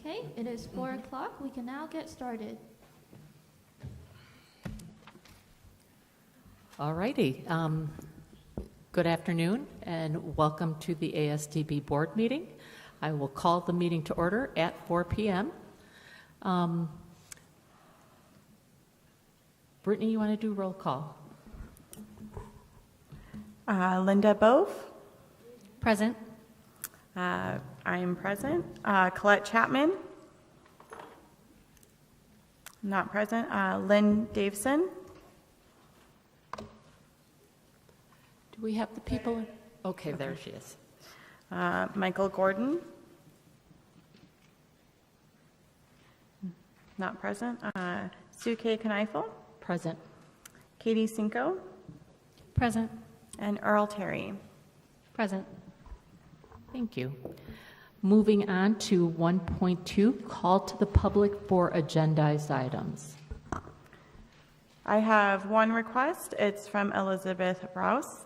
Okay, it is 4 o'clock. We can now get started. All righty. Good afternoon and welcome to the ASDB board meeting. I will call the meeting to order at 4 p.m. Brittany, you want to do roll call? Linda Bove. Present. I'm present. Colette Chapman. Not present. Lynn Davison. Do we have the people? Okay, there she is. Michael Gordon. Not present. Sue K. Kneifel. Present. Katie Cinco. Present. And Earl Terry. Present. Thank you. Moving on to 1.2, call to the public for agendized items. I have one request. It's from Elizabeth Rouse.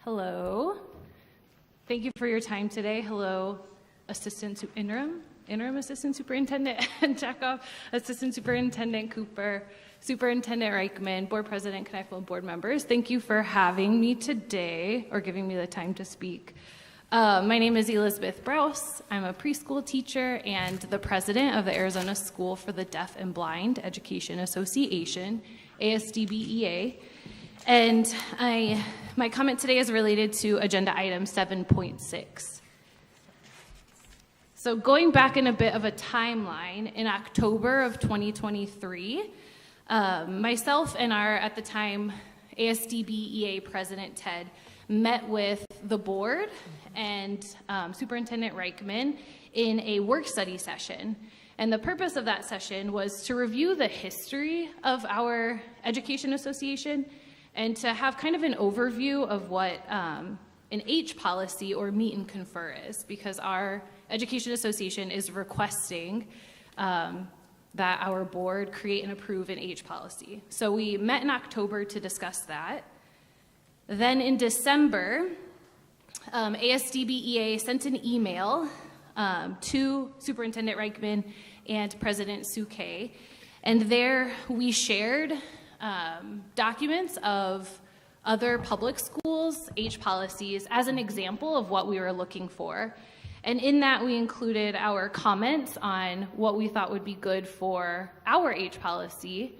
Hello. Thank you for your time today. Hello, Interim Assistant Superintendent Chekhov, Assistant Superintendent Cooper, Superintendent Reichman, Board President Kneifel, and board members. Thank you for having me today, or giving me the time to speak. My name is Elizabeth Brous. I'm a preschool teacher and the president of the Arizona School for the Deaf and Blind Education Association, ASDB. And my comment today is related to agenda item 7.6. So going back in a bit of a timeline, in October of 2023, myself and our, at the time, ASDB President Ted met with the board and Superintendent Reichman in a work study session. And the purpose of that session was to review the history of our education association and to have kind of an overview of what an H policy or meet and confer is, because our education association is requesting that our board create and approve an H policy. So we met in October to discuss that. Then in December, ASDB sent an email to Superintendent Reichman and President Suke, and there we shared documents of other public schools' H policies as an example of what we were looking for. And in that, we included our comments on what we thought would be good for our H policy,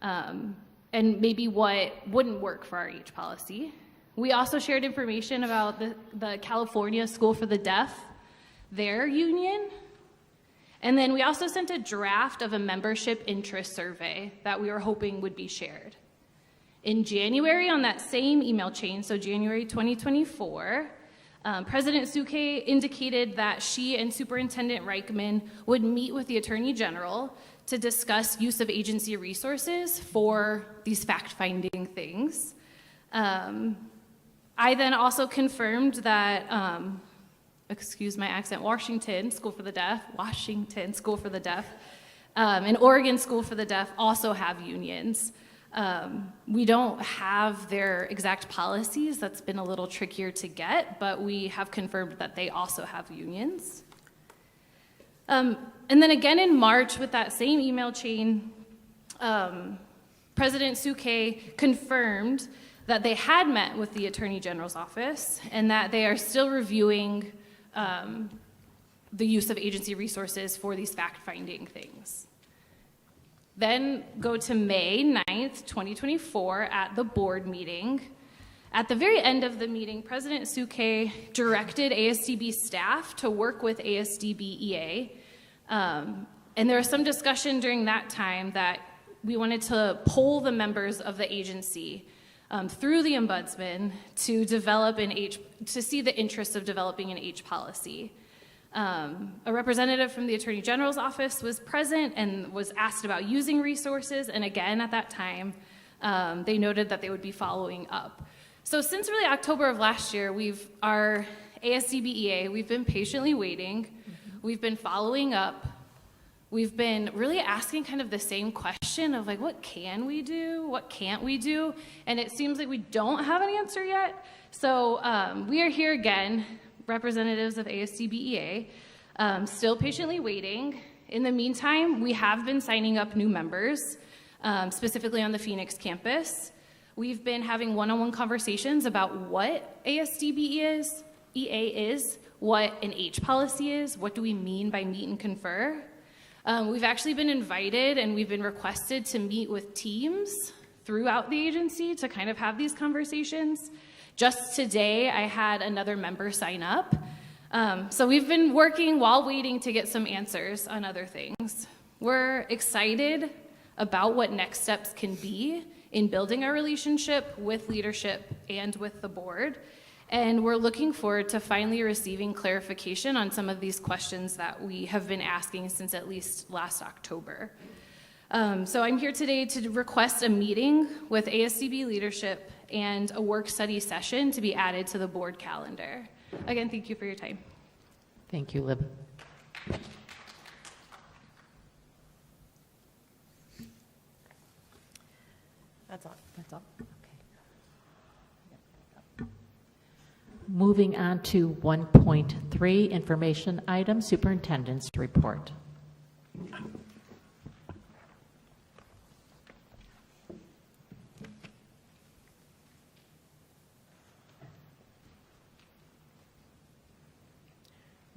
and maybe what wouldn't work for our H policy. We also shared information about the California School for the Deaf, their union. And then we also sent a draft of a membership interest survey that we were hoping would be shared. In January, on that same email chain, so January 2024, President Suke indicated that she and Superintendent Reichman would meet with the Attorney General to discuss use of agency resources for these fact-finding things. I then also confirmed that excuse my accent, Washington School for the Deaf, and Oregon School for the Deaf also have unions. We don't have their exact policies. That's been a little trickier to get, but we have confirmed that they also have unions. And then again in March with that same email chain, President Suke confirmed that they had met with the Attorney General's office and that they are still reviewing the use of agency resources for these fact-finding things. Then go to May 9th, 2024 at the board meeting. At the very end of the meeting, President Suke directed ASDB staff to work with ASDB and there was some discussion during that time that we wanted to poll the members of the agency through the ombudsman to develop to see the interest of developing an H policy. A representative from the Attorney General's office was present and was asked about using resources, and again at that time, they noted that they would be following up. So since really October of last year, our ASDBEA, we've been patiently waiting. We've been following up. We've been really asking kind of the same question of like, what can we do? What can't we do? And it seems like we don't have an answer yet. So we are here again, representatives of ASDBEA, still patiently waiting. In the meantime, we have been signing up new members, specifically on the Phoenix campus. We've been having one-on-one conversations about what ASDB EA is, what an H policy is, what do we mean by meet and confer. We've actually been invited and we've been requested to meet with teams throughout the agency to kind of have these conversations. Just today, I had another member sign up. So we've been working while waiting to get some answers on other things. We're excited about what next steps can be in building our relationship with leadership and with the board. And we're looking forward to finally receiving clarification on some of these questions that we have been asking since at least last October. So I'm here today to request a meeting with ASDB leadership and a work study session to be added to the board calendar. Again, thank you for your time. Thank you, Lib. That's all. That's all? Okay. Moving on to 1.3, information item, superintendent's report.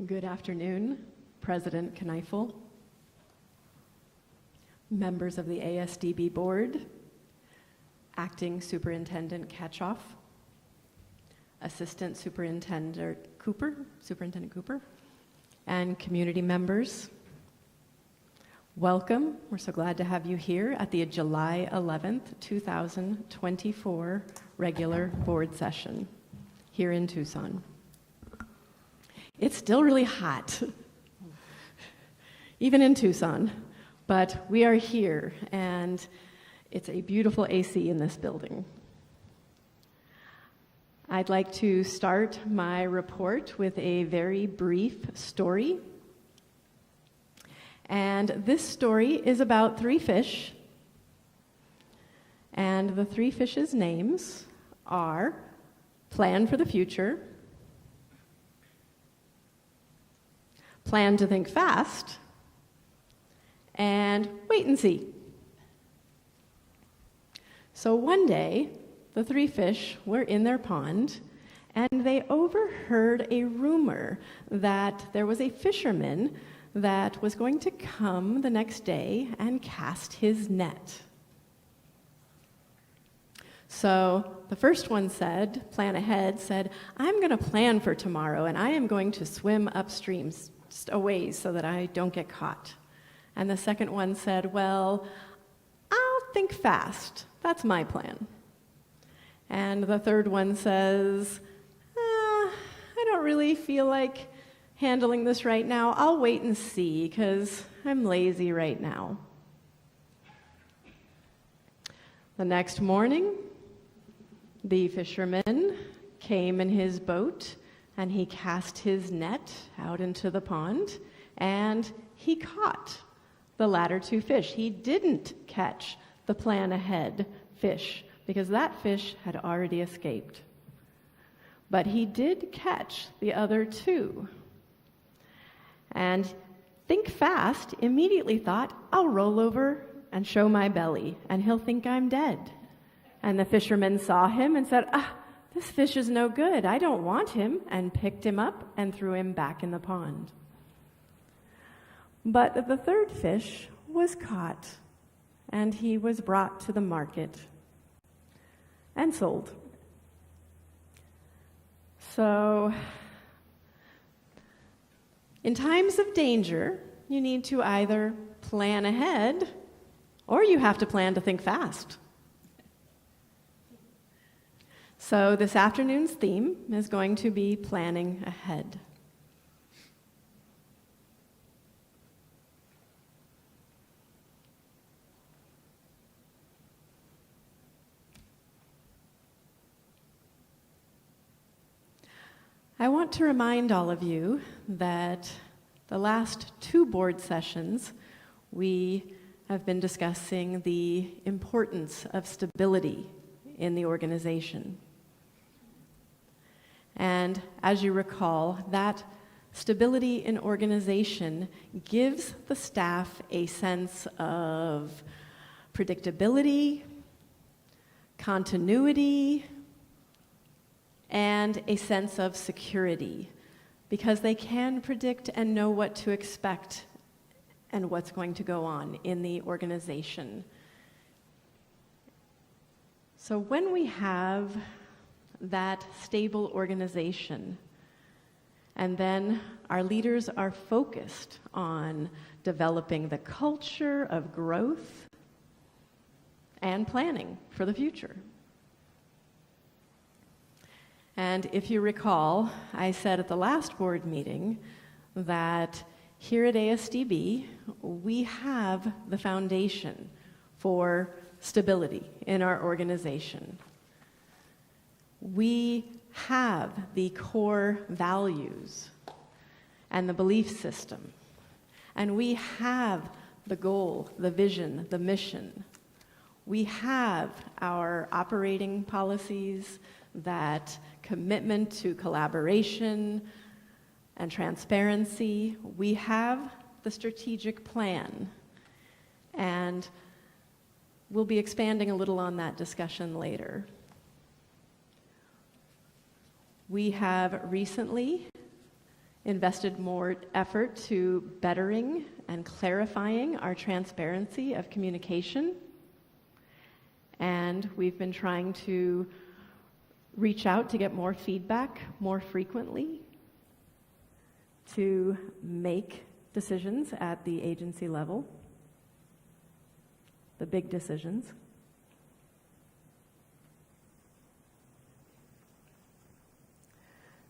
Good afternoon, President Kneifel, members of the ASDB board, Acting Superintendent Katchoff, Assistant Superintendent Cooper, and community members. Welcome. We're so glad to have you here at the July 11th, 2024 regular board session here in Tucson. It's still really hot, even in Tucson, but we are here, and it's a beautiful AC in this building. I'd like to start my report with a very brief story. And this story is about three fish, and the three fishes' names are Plan for the Future, Plan to Think Fast, and Wait and See. So one day, the three fish were in their pond, and they overheard a rumor that there was a fisherman that was going to come the next day and cast his net. So the first one said, plan ahead, said, I'm going to plan for tomorrow, and I am going to swim upstream just a ways so that I don't get caught. And the second one said, well, I'll think fast. That's my plan. And the third one says, I don't really feel like handling this right now. I'll wait and see because I'm lazy right now. The next morning, the fisherman came in his boat and he cast his net out into the pond and he caught the latter two fish. He didn't catch the plan ahead fish because that fish had already escaped. But he did catch the other two. And Think Fast immediately thought, I'll roll over and show my belly, and he'll think I'm dead. And the fisherman saw him and said, this fish is no good. I don't want him, and picked him up and threw him back in the pond. But the third fish was caught, and he was brought to the market and sold. So, in times of danger, you need to either plan ahead or you have to plan to think fast. So this afternoon's theme is going to be planning ahead. I want to remind all of you that the last 2 board sessions, we have been discussing the importance of stability in the organization. And as you recall, that stability in organization gives the staff a sense of predictability, continuity, and a sense of security, because they can predict and know what to expect and what's going to go on in the organization. So when we have that stable organization, and then our leaders are focused on developing the culture of growth and planning for the future. And if you recall, I said at the last board meeting that here at ASDB, we have the foundation for stability in our organization. We have the core values and the belief system, and we have the goal, the vision, the mission. We have our operating policies, that commitment to collaboration and transparency. We have the strategic plan, and we'll be expanding a little on that discussion later. We have recently invested more effort to bettering and clarifying our transparency of communication, and we've been trying to reach out to get more feedback more frequently, to make decisions at the agency level, the big decisions.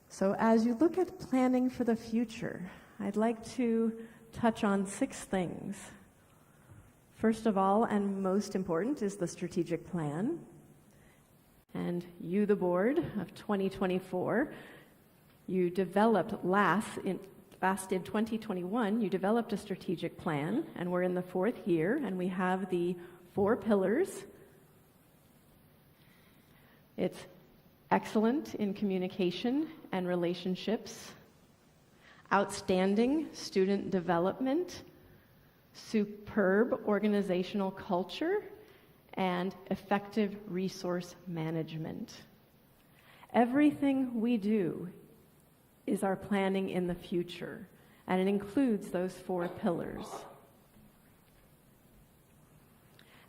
So as you look at planning for the future, I'd like to touch on 6 things. First of all, and most important, is the strategic plan. And you, the board of 2024, you developed last in 2021, you developed a strategic plan, and we're in the 4th year, and we have the 4 pillars. It's excellent in communication and relationships, outstanding student development, superb organizational culture, and effective resource management. Everything we do is our planning in the future, and it includes those 4 pillars.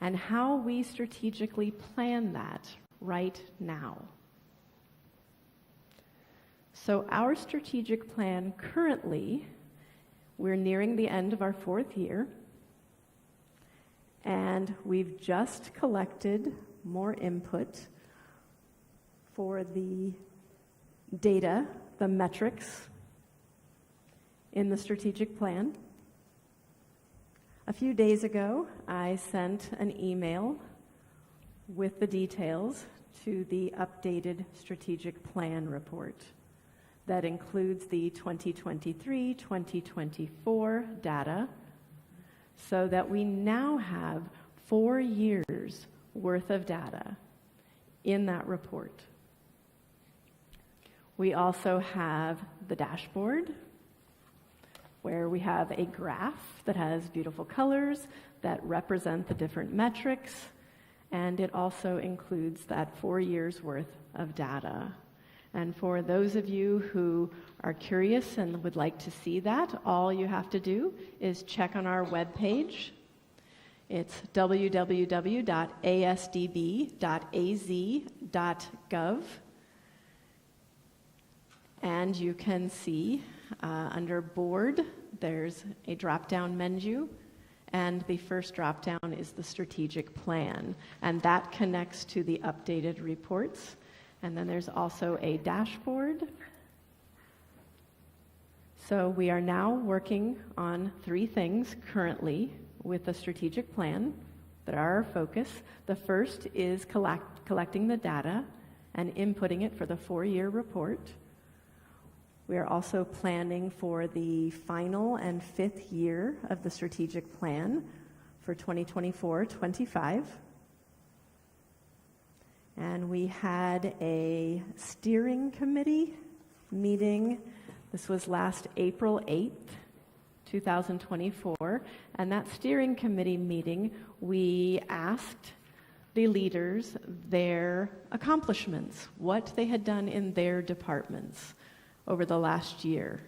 And how we strategically plan that right now. So our strategic plan currently, we're nearing the end of our 4th year, and we've just collected more input for the data, the metrics in the strategic plan. A few days ago, I sent an email with the details to the updated strategic plan report that includes the 2023-2024 data, so that we now have 4 years worth of data in that report. We also have the dashboard, where we have a graph that has beautiful colors that represent the different metrics, and it also includes that 4 years worth of data. And for those of you who are curious and would like to see that, all you have to do is check on our webpage. It's www.asdb.az.gov. And you can see under Board, there's a drop-down menu, and the first drop-down is the strategic plan, and that connects to the updated reports. And then there's also a dashboard. So we are now working on 3 things currently with the strategic plan that are our focus. The first is collecting the data and inputting it for the 4-year report. We are also planning for the final and fifth year of the strategic plan for 2024-25. And we had a steering committee meeting. This was last April 8th, 2024. And that steering committee meeting, we asked the leaders their accomplishments, what they had done in their departments over the last year.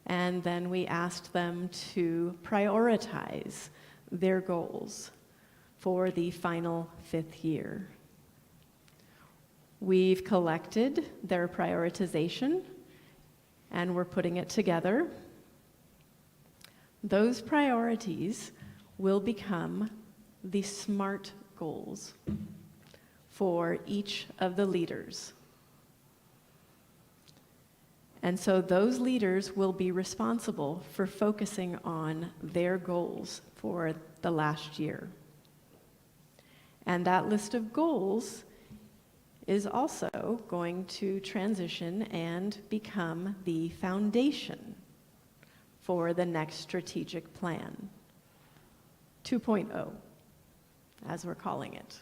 And then we asked them to prioritize their goals for the final fifth year. We've collected their prioritization and we're putting it together. Those priorities will become the SMART goals for each of the leaders. And so those leaders will be responsible for focusing on their goals for the last year. And that list of goals is also going to transition and become the foundation for the next strategic plan, 2.0, as we're calling it,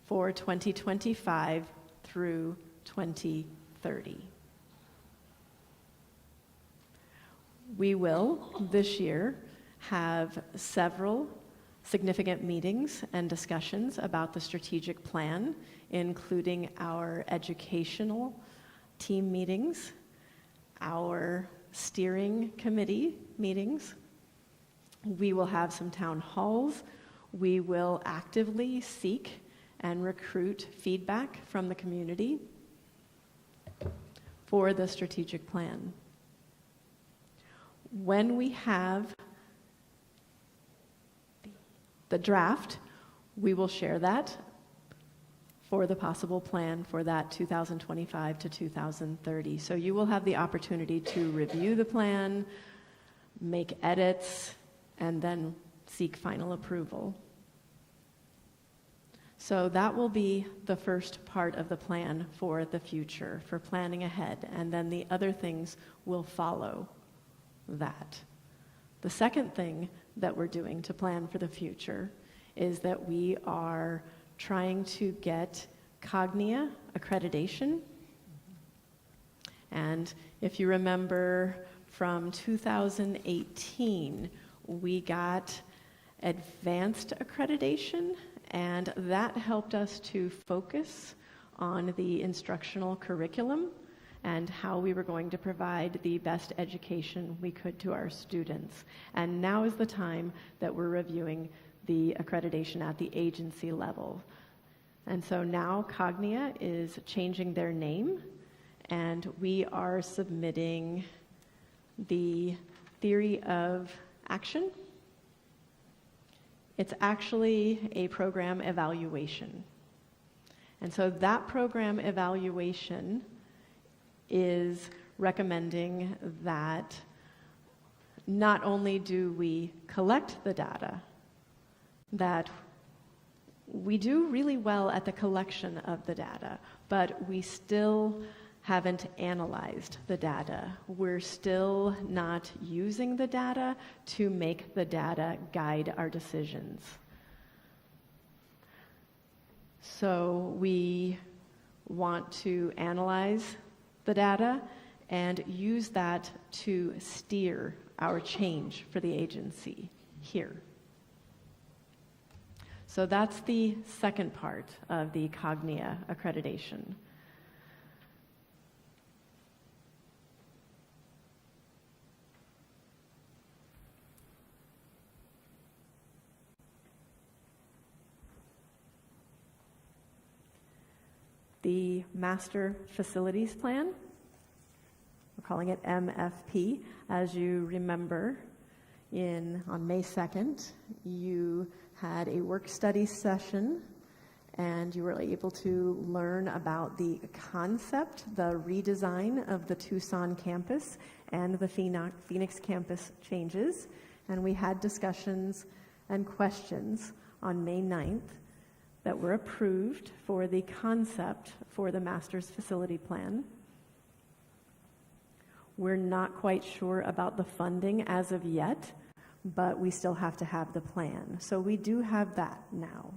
for 2025 through 2030. We will, this year, have several significant meetings and discussions about the strategic plan, including our educational team meetings, our steering committee meetings. We will have some town halls. We will actively seek and recruit feedback from the community for the strategic plan. When we have the draft, we will share that for the possible plan for that 2025 to 2030. So you will have the opportunity to review the plan, make edits, and then seek final approval. So that will be the first part of the plan for the future, for planning ahead, and then the other things will follow that. The second thing that we're doing to plan for the future is that we are trying to get Cognia accreditation. And if you remember from 2018, we got advanced accreditation, and that helped us to focus on the instructional curriculum and how we were going to provide the best education we could to our students. And now is the time that we're reviewing the accreditation at the agency level. And so now Cognia is changing their name, and we are submitting the theory of action. It's actually a program evaluation. And so that program evaluation is recommending that not only do we collect the data, that we do really well at the collection of the data, but we still haven't analyzed the data. We're still not using the data to make the data guide our decisions. So we want to analyze the data and use that to steer our change for the agency here. So that's the second part of the Cognia accreditation. The Master Facilities Plan, we're calling it MFP. As you remember, on May 2nd, you had a work study session and you were able to learn about the concept, the redesign of the Tucson campus and the Phoenix campus changes. And we had discussions and questions on May 9th that were approved for the concept for the master's facility plan. We're not quite sure about the funding as of yet, but we still have to have the plan. So we do have that now.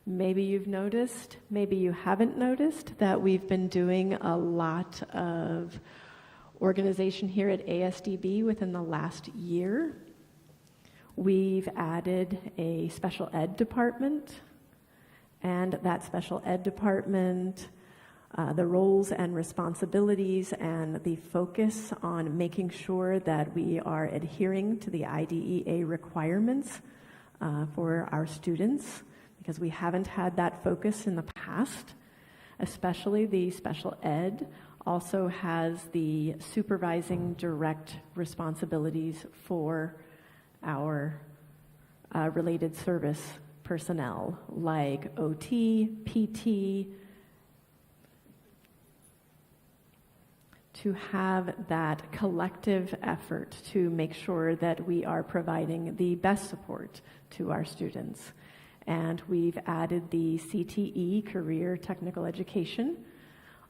Maybe you've noticed, maybe you haven't noticed, that we've been doing a lot of organization here at ASDB within the last year. We've added a special ed department, and that special ed department, the roles and responsibilities and the focus on making sure that we are adhering to the IDEA requirements for our students, because we haven't had that focus in the past. Especially the special ed also has the supervising direct responsibilities for our related service personnel, like OT, PT, to have that collective effort to make sure that we are providing the best support to our students. And we've added the CTE, Career Technical Education,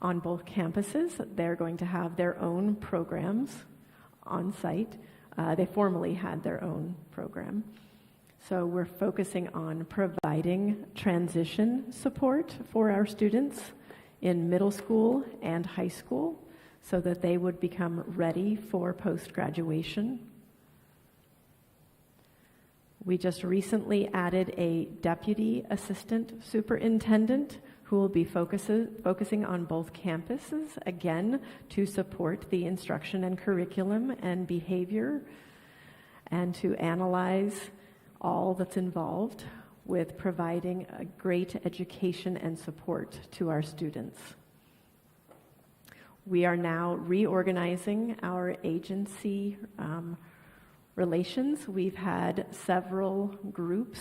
on both campuses. They're going to have their own programs on site. They formerly had their own program. So we're focusing on providing transition support for our students in middle school and high school so that they would become ready for post-graduation. We just recently added a deputy assistant superintendent who will be focusing on both campuses, again, to support the instruction and curriculum and behavior, and to analyze all that's involved with providing a great education and support to our students. We are now reorganizing our agency relations. We've had several groups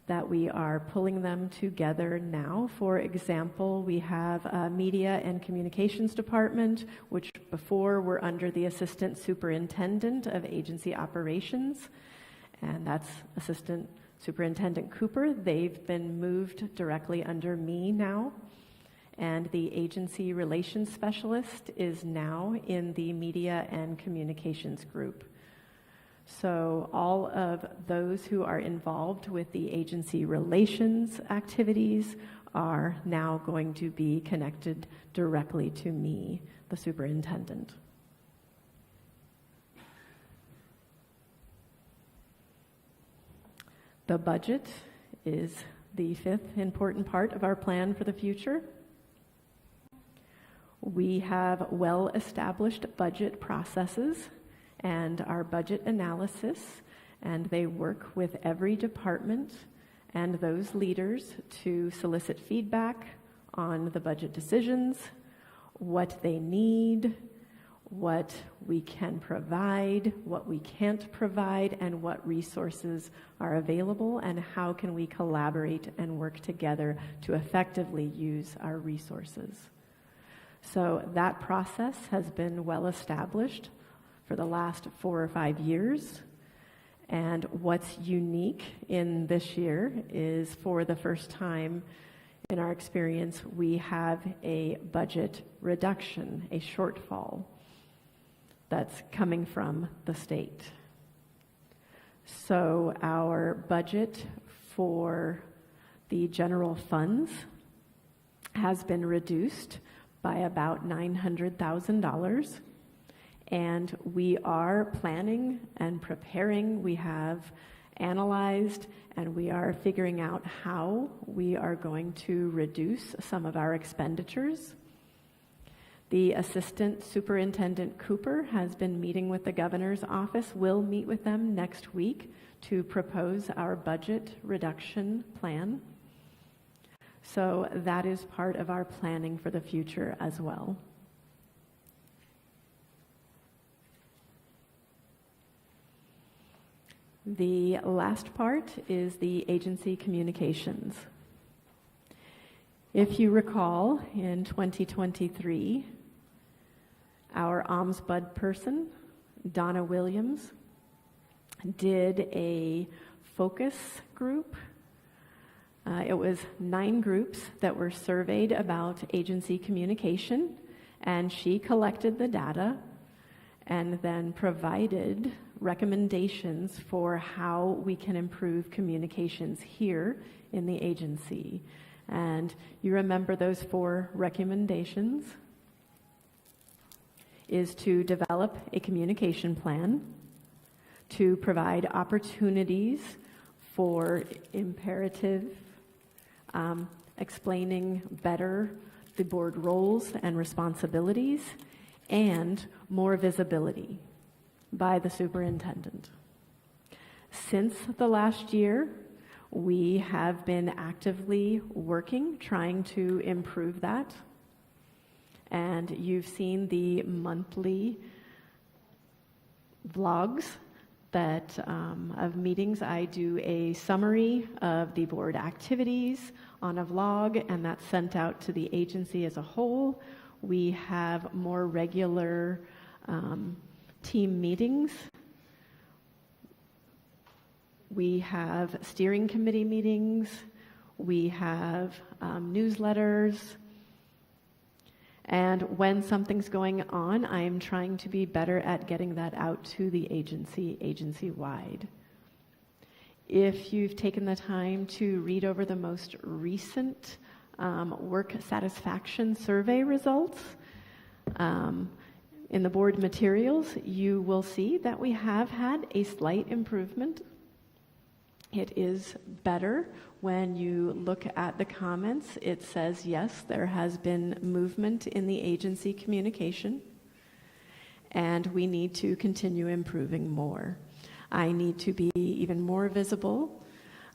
that we are pulling them together now. For example, we have a media and communications department, which before were under the assistant superintendent of agency operations, and that's Assistant Superintendent Cooper. They've been moved directly under me now, and the agency relations specialist is now in the media and communications group. So all of those who are involved with the agency relations activities are now going to be connected directly to me, the superintendent. The budget is the fifth important part of our plan for the future. We have well-established budget processes and our budget analysis, and they work with every department and those leaders to solicit feedback on the budget decisions, what they need, what we can provide, what we can't provide, and what resources are available, and how can we collaborate and work together to effectively use our resources. So that process has been well established for the last 4 or 5 years. And what's unique in this year is, for the first time in our experience, we have a budget reduction, a shortfall that's coming from the state. So our budget for the general funds has been reduced by about $900,000. And we are planning and preparing. We have analyzed and we are figuring out how we are going to reduce some of our expenditures. The Assistant Superintendent Cooper has been meeting with the governor's office. We'll meet with them next week to propose our budget reduction plan. So that is part of our planning for the future as well. The last part is the agency communications. If you recall, in 2023, our ombudsman person, Donna Williams, did a focus group. It was 9 groups that were surveyed about agency communication, and she collected the data and then provided recommendations for how we can improve communications here in the agency. And you remember those 4 recommendations is to develop a communication plan, to provide opportunities for imperative, explaining better the board roles and responsibilities, and more visibility by the superintendent. Since the last year, we have been actively working, trying to improve that. And you've seen the monthly vlogs that of meetings. I do a summary of the board activities on a vlog, and that's sent out to the agency as a whole. We have more regular team meetings. We have steering committee meetings. We have newsletters. And when something's going on, I am trying to be better at getting that out to the agency-wide. If you've taken the time to read over the most recent work satisfaction survey results in the board materials, you will see that we have had a slight improvement. It is better. When you look at the comments, it says, yes, there has been movement in the agency communication, and we need to continue improving more. I need to be even more visible.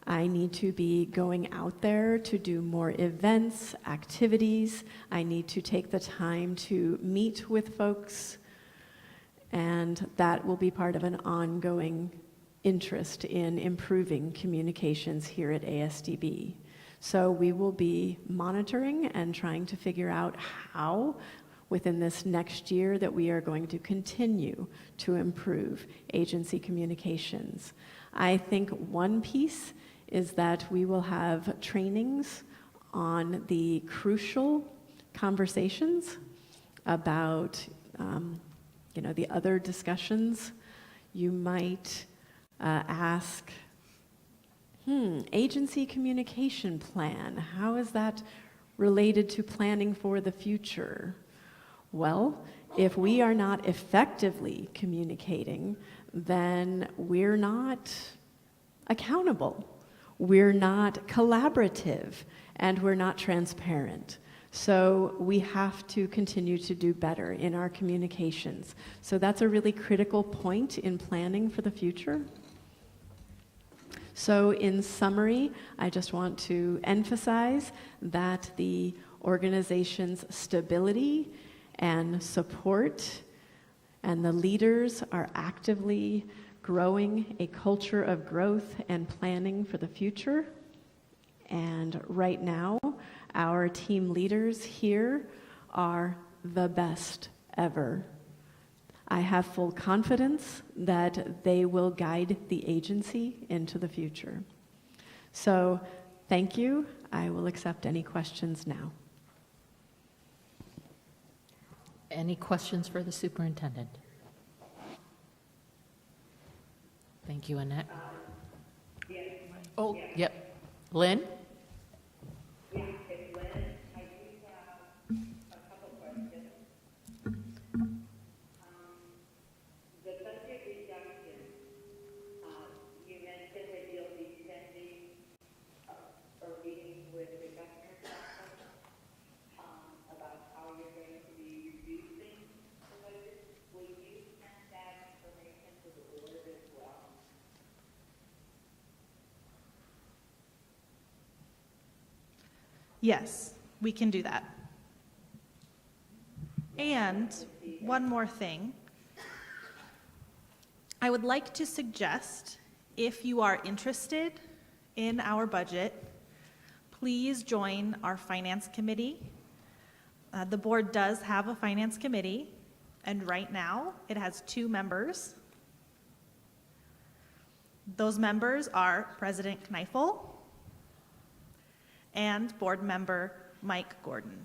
I need to be going out there to do more events, activities. I need to take the time to meet with folks, and that will be part of an ongoing interest in improving communications here at ASDB. So we will be monitoring and trying to figure out how within this next year that we are going to continue to improve agency communications. I think one piece is that we will have trainings on the crucial conversations about the other discussions. You might ask, agency communication plan, how is that related to planning for the future? Well, if we are not effectively communicating, then we're not accountable, we're not collaborative, and we're not transparent. So we have to continue to do better in our communications. So that's a really critical point in planning for the future. So in summary, I just want to emphasize that the organization's stability and support and the leaders are actively growing a culture of growth and planning for the future. And right now, our team leaders here are the best ever. I have full confidence that they will guide the agency into the future. So, thank you. I will accept any questions now. Any questions for the superintendent? Thank you, Annette. Oh, yep. Lynn? Yes, we can do that. And one more thing. I would like to suggest, if you are interested in our budget, please join our finance committee. The board does have a finance committee, and right now it has 2 members. Those members are President Kneifel and Board Member Mike Gordon.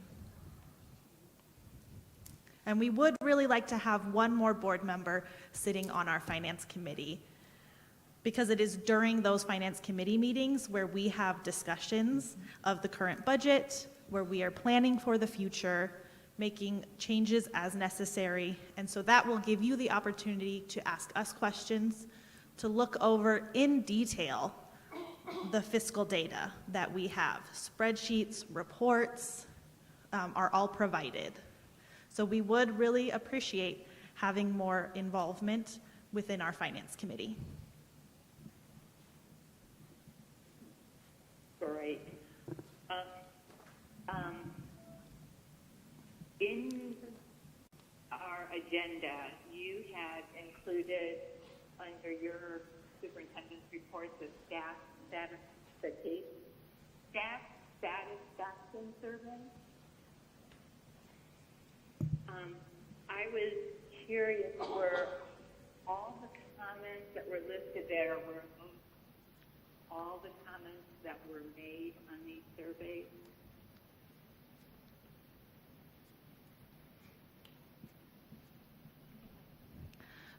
And we would really like to have one more board member sitting on our Finance Committee, because it is during those Finance Committee meetings where we have discussions of the current budget, where we are planning for the future, making changes as necessary. And so that will give you the opportunity to ask us questions, to look over in detail the fiscal data that we have. Spreadsheets, reports are all provided. So we would really appreciate having more involvement within our Finance Committee. Great. In our agenda, you had included under your superintendent's reports a staff satisfaction survey. I was curious, were all the comments that were listed there, were all the comments that were made on these surveys?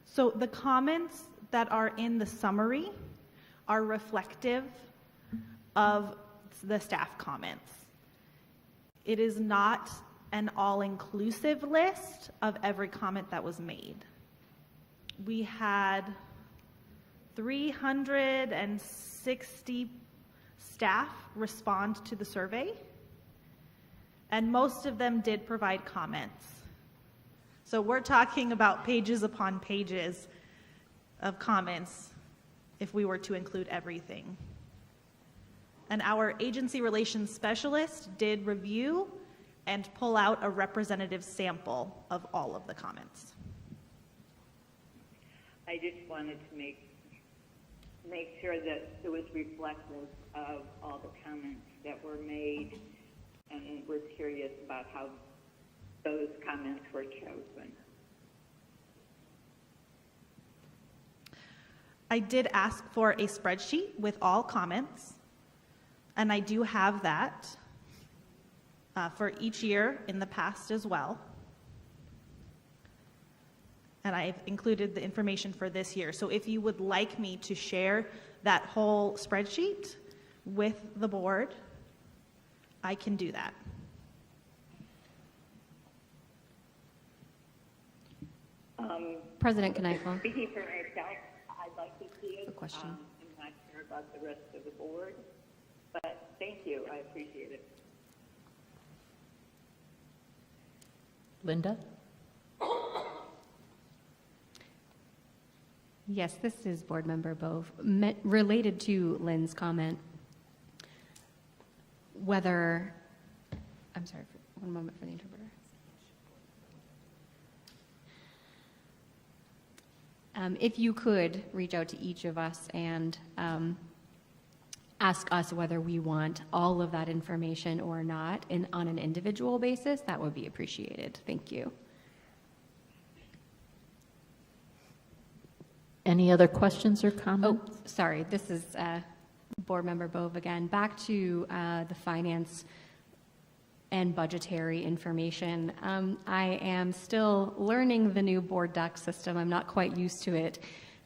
So the comments that are in the summary are reflective of the staff comments. It is not an all-inclusive list of every comment that was made. We had 360 staff respond to the survey, and most of them did provide comments. So we're talking about pages upon pages of comments if we were to include everything. And our agency relations specialist did review and pull out a representative sample of all of the comments. I just wanted to make sure that it was reflective of all the comments that were made, and was curious about how those comments were chosen. I did ask for a spreadsheet with all comments, and I do have that for each year in the past as well. And I've included the information for this year. So if you would like me to share that whole spreadsheet with the board, I can do that. President Kneifel. Speaking for myself, I'd like to see it. A question. I'm not sure about the rest of the board, but thank you. I appreciate it. Linda? Yes, this is Board Member Bove. Related to Lynn's comment, whether, I'm sorry, one moment for the interpreter. If you could reach out to each of us and ask us whether we want all of that information or not on an individual basis, that would be appreciated. Thank you. Any other questions or comments? Oh, sorry. This is Board Member Bove again. Back to the finance and budgetary information. I am still learning the new board doc system. I'm not quite used to it.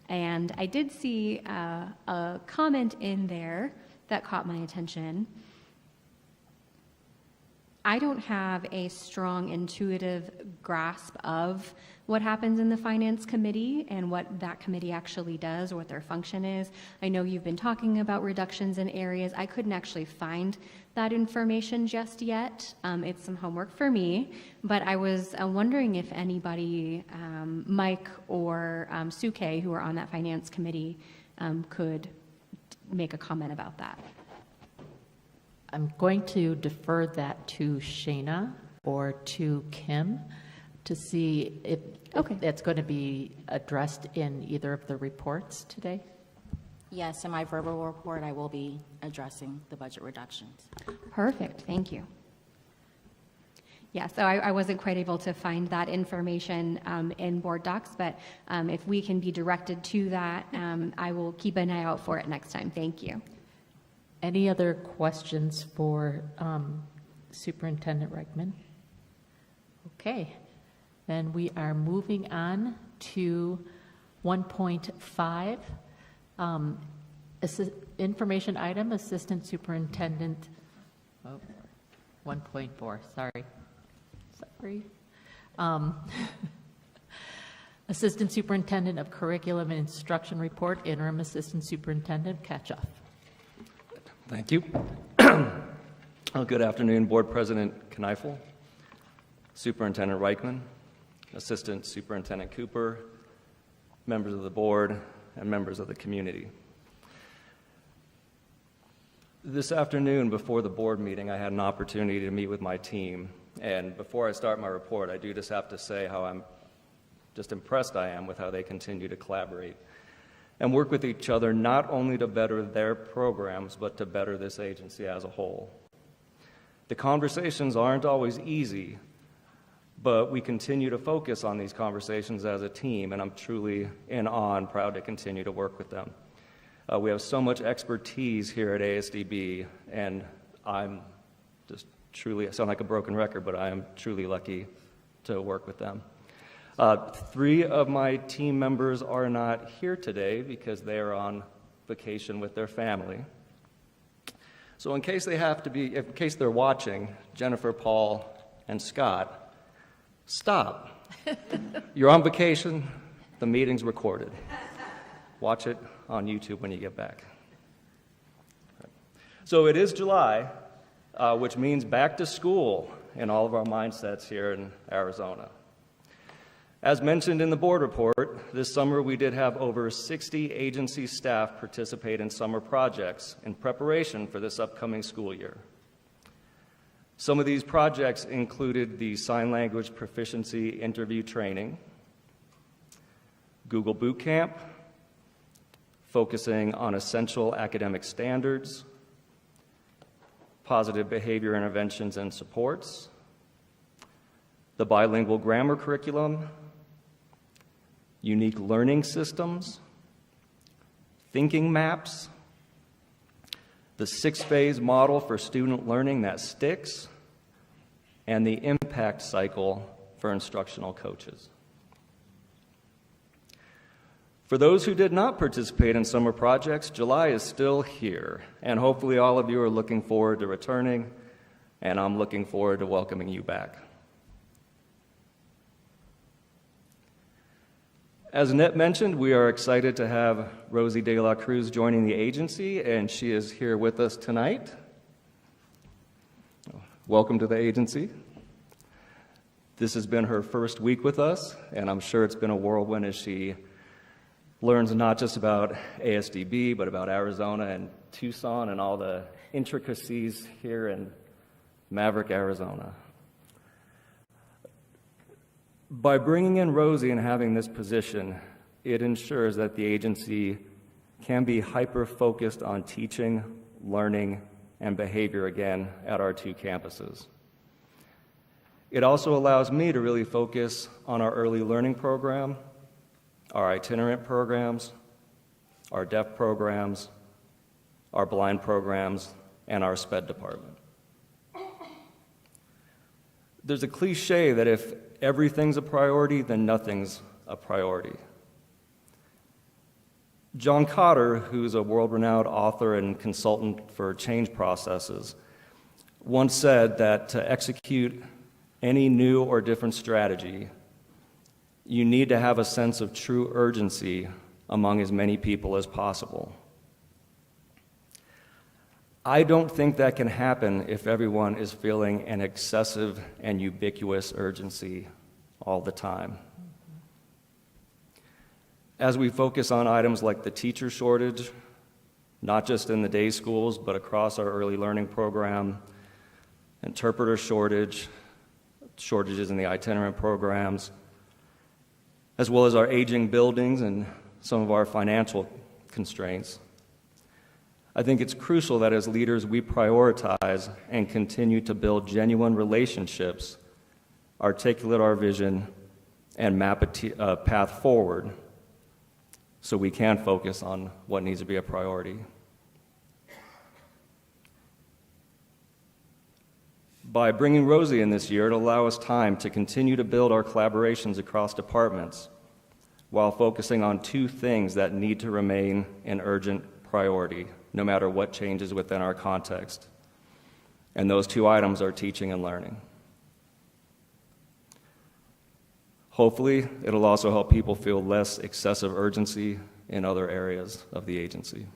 And I did see a comment in there that caught my attention. I don't have a strong intuitive grasp of what happens in the Finance Committee and what that committee actually does or what their function is. I know you've been talking about reductions in areas. I couldn't actually find that information just yet. It's some homework for me, but I was wondering if anybody, Mike or Suke, who are on that Finance Committee, could make a comment about that. I'm going to defer that to Shayna or to Kim to see if that's going to be addressed in either of the reports today. Yes, in my verbal report, I will be addressing the budget reductions. Perfect, thank you. Yeah, so I wasn't quite able to find that information in board docs, but if we can be directed to that, I will keep an eye out for it next time. Thank you. Any other questions for Superintendent Reichman? Okay, then we are moving on to 1.5, information item, Assistant Superintendent, 1.4, sorry. Assistant Superintendent of Curriculum and Instruction Report, Interim Assistant Superintendent Katchoff. Thank you. Good afternoon, Board President Kneifel, Superintendent Reichman, Assistant Superintendent Cooper, members of the board, and members of the community. This afternoon, before the board meeting, I had an opportunity to meet with my team. And before I start my report, I do just have to say how impressed I am with how they continue to collaborate and work with each other, not only to better their programs, but to better this agency as a whole. The conversations aren't always easy, but we continue to focus on these conversations as a team, and I'm truly in awe and proud to continue to work with them. We have so much expertise here at ASDB, and I'm just truly, I sound like a broken record, but I am truly lucky to work with them. 3 of my team members are not here today because they are on vacation with their family. So in case they're watching, Jennifer, Paul, and Scott, stop. You're on vacation, the meeting's recorded. Watch it on YouTube when you get back. So it is July, which means back to school in all of our mindsets here in Arizona. As mentioned in the board report, this summer we did have over 60 agency staff participate in summer projects in preparation for this upcoming school year. Some of these projects included the Sign Language Proficiency Interview Training, Google Boot Camp, focusing on essential academic standards, positive behavior interventions and supports, the bilingual grammar curriculum, unique learning systems, thinking maps, the 6-phase model for student learning that sticks, and the impact cycle for instructional coaches. For those who did not participate in summer projects, July is still here, and hopefully all of you are looking forward to returning, and I'm looking forward to welcoming you back. As Annette mentioned, we are excited to have Rosie De La Cruz joining the agency, and she is here with us tonight. Welcome to the agency. This has been her first week with us, and I'm sure it's been a whirlwind as she learns not just about ASDB, but about Arizona and Tucson and all the intricacies here in Maverick, Arizona. By bringing in Rosie and having this position, it ensures that the agency can be hyper-focused on teaching, learning, and behavior again at our 2 campuses. It also allows me to really focus on our early learning program, our itinerant programs, our deaf programs, our blind programs, and our SPED department. There's a cliche that if everything's a priority, then nothing's a priority. John Cotter, who's a world-renowned author and consultant for change processes, once said that to execute any new or different strategy, you need to have a sense of true urgency among as many people as possible. I don't think that can happen if everyone is feeling an excessive and ubiquitous urgency all the time. As we focus on items like the teacher shortage, not just in the day schools, but across our early learning program, interpreter shortage, shortages in the itinerant programs, as well as our aging buildings and some of our financial constraints, I think it's crucial that as leaders we prioritize and continue to build genuine relationships articulate our vision, and map a path forward so we can focus on what needs to be a priority. By bringing Rosie in this year, it'll allow us time to continue to build our collaborations across departments while focusing on two things that need to remain an urgent priority, no matter what changes within our context. And those two items are teaching and learning. Hopefully, it'll also help people feel less excessive urgency in other areas of the agency.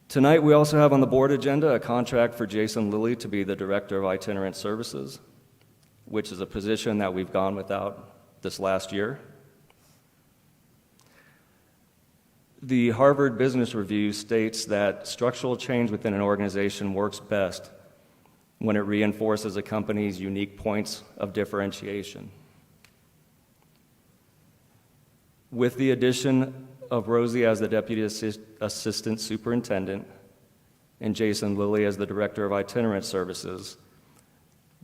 Tonight, we also have on the board agenda a contract for Jason Lilly to be the Director of Itinerant Services, which is a position that we've gone without this last year. The Harvard Business Review states that structural change within an organization works best when it reinforces a company's unique points of differentiation. With the addition of Rosie as the Deputy Assistant Superintendent and Jason Lilly as the Director of Itinerant Services,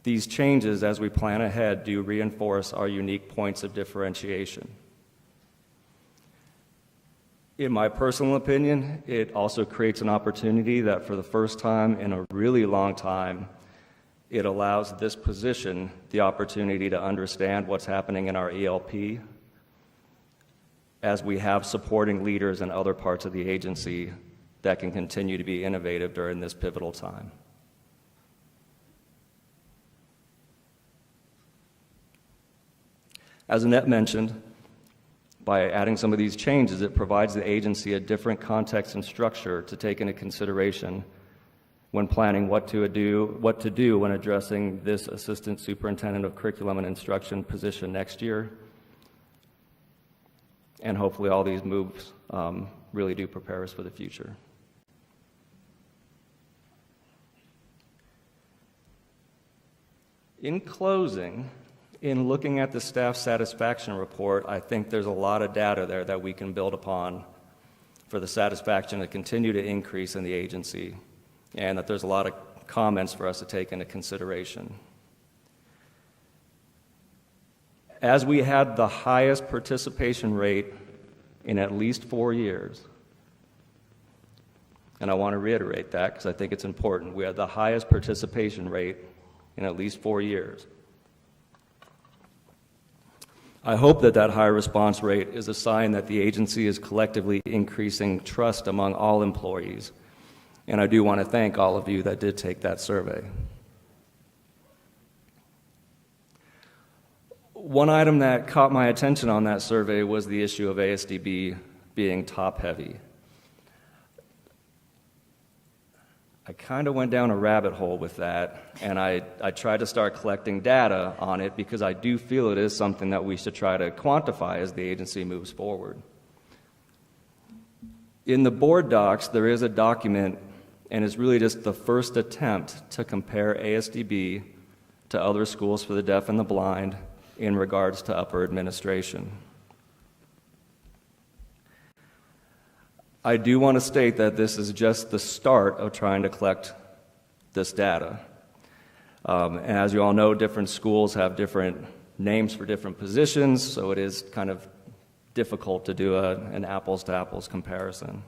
these changes as we plan ahead do reinforce our unique points of differentiation. In my personal opinion, it also creates an opportunity that for the first time in a really long time, it allows this position the opportunity to understand what's happening in our ELP as we have supporting leaders in other parts of the agency that can continue to be innovative during this pivotal time. As Annette mentioned, by adding some of these changes, it provides the agency a different context and structure to take into consideration when planning what to do when addressing this Assistant Superintendent of Curriculum and Instruction position next year. And hopefully all these moves really do prepare us for the future. In closing, in looking at the staff satisfaction report, I think there's a lot of data there that we can build upon for the satisfaction to continue to increase in the agency, and that there's a lot of comments for us to take into consideration. As we had the highest participation rate in at least 4 years, and I want to reiterate that because I think it's important, we had the highest participation rate in at least 4 years. I hope that that high response rate is a sign that the agency is collectively increasing trust among all employees, and I do want to thank all of you that did take that survey. One item that caught my attention on that survey was the issue of ASDB being top-heavy. I kind of went down a rabbit hole with that, and I tried to start collecting data on it because I do feel it is something that we should try to quantify as the agency moves forward. In the board docs, there is a document, and it's really just the first attempt to compare ASDB to other schools for the deaf and the blind in regards to upper administration. I do want to state that this is just the start of trying to collect this data. As you all know, different schools have different names for different positions, so it is kind of difficult to do an apples-to-apples comparison.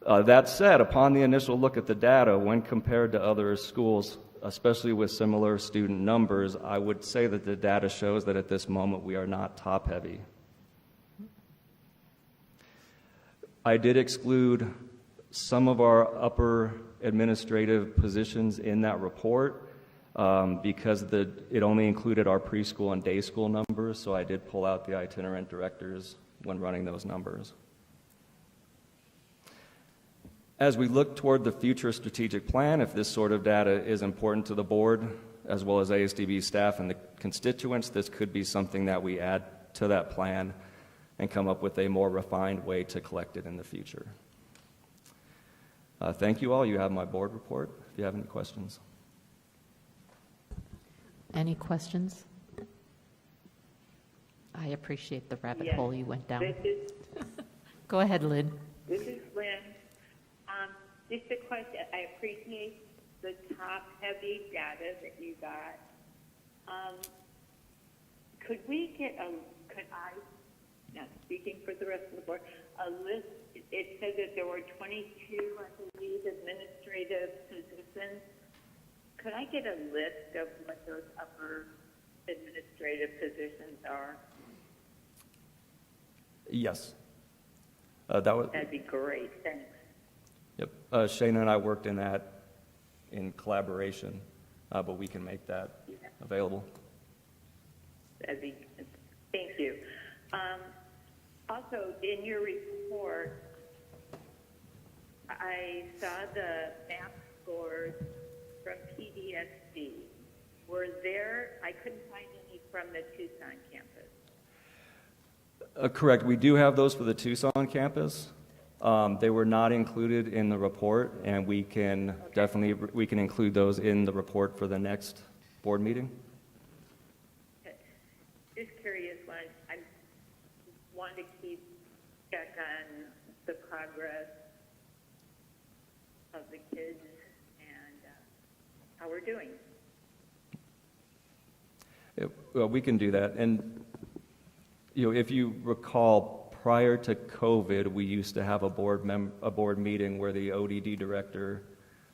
That said, upon the initial look at the data, when compared to other schools, especially with similar student numbers, I would say that the data shows that at this moment we are not top-heavy. I did exclude some of our upper administrative positions in that report because it only included our preschool and day school numbers, so I did pull out the itinerant directors when running those numbers. As we look toward the future strategic plan, if this sort of data is important to the board, as well as ASDB staff and the constituents, this could be something that we add to that plan and come up with a more refined way to collect it in the future. Thank you all. You have my board report if you have any questions. Any questions? I appreciate the rabbit Yes. hole you went down. This is, Go ahead, Lynn. this is Lynn. Just a question. I appreciate the top-heavy data that you got. Could I, not speaking for the rest of the board, a list, it said that there were 22, I believe, administrative positions. Could I get a list of what those upper administrative positions are? Yes. That'd be great, thanks. Yep. Shana and I worked in that in collaboration, but we can make that available. Thank you. Also, in your report, I saw the MAP scores from PDSD. I couldn't find any from the Tucson campus. Correct. We do have those for the Tucson campus. They were not included in the report, and we can definitely include those in the report for the next board meeting. Just curious, I want to keep check on the progress of the kids and how we're doing. Well, we can do that. And, if you recall, prior to COVID, we used to have a board meeting where the ODD director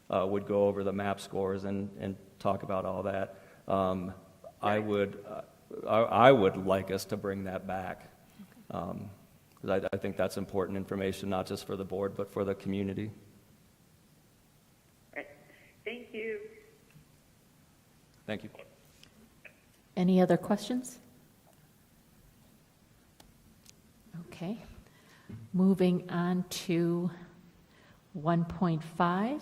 would go over the MAP scores and talk about all that. I would like us to bring that back, because I think that's important information, not just for the board, but for the community. Right. Thank you. Thank you. Any other questions? Okay. Moving on to 1.5,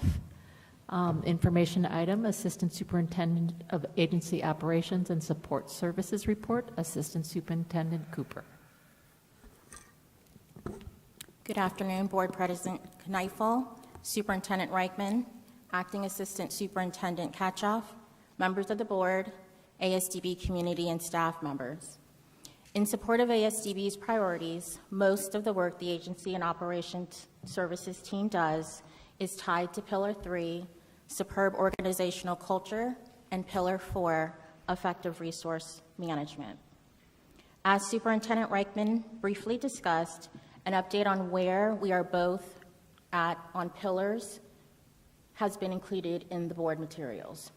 information item, Assistant Superintendent of Agency Operations and Support Services Report, Assistant Superintendent Cooper. Good afternoon, Board President Kneifel, Superintendent Reichman, Acting Assistant Superintendent Katchoff, members of the board, ASDB community, and staff members. In support of ASDB's priorities, most of the work the Agency and Operations Services team does is tied to Pillar 3, superb organizational culture, and Pillar 4, effective resource management. As Superintendent Reichman briefly discussed, an update on where we are both at on pillars has been included in the board materials.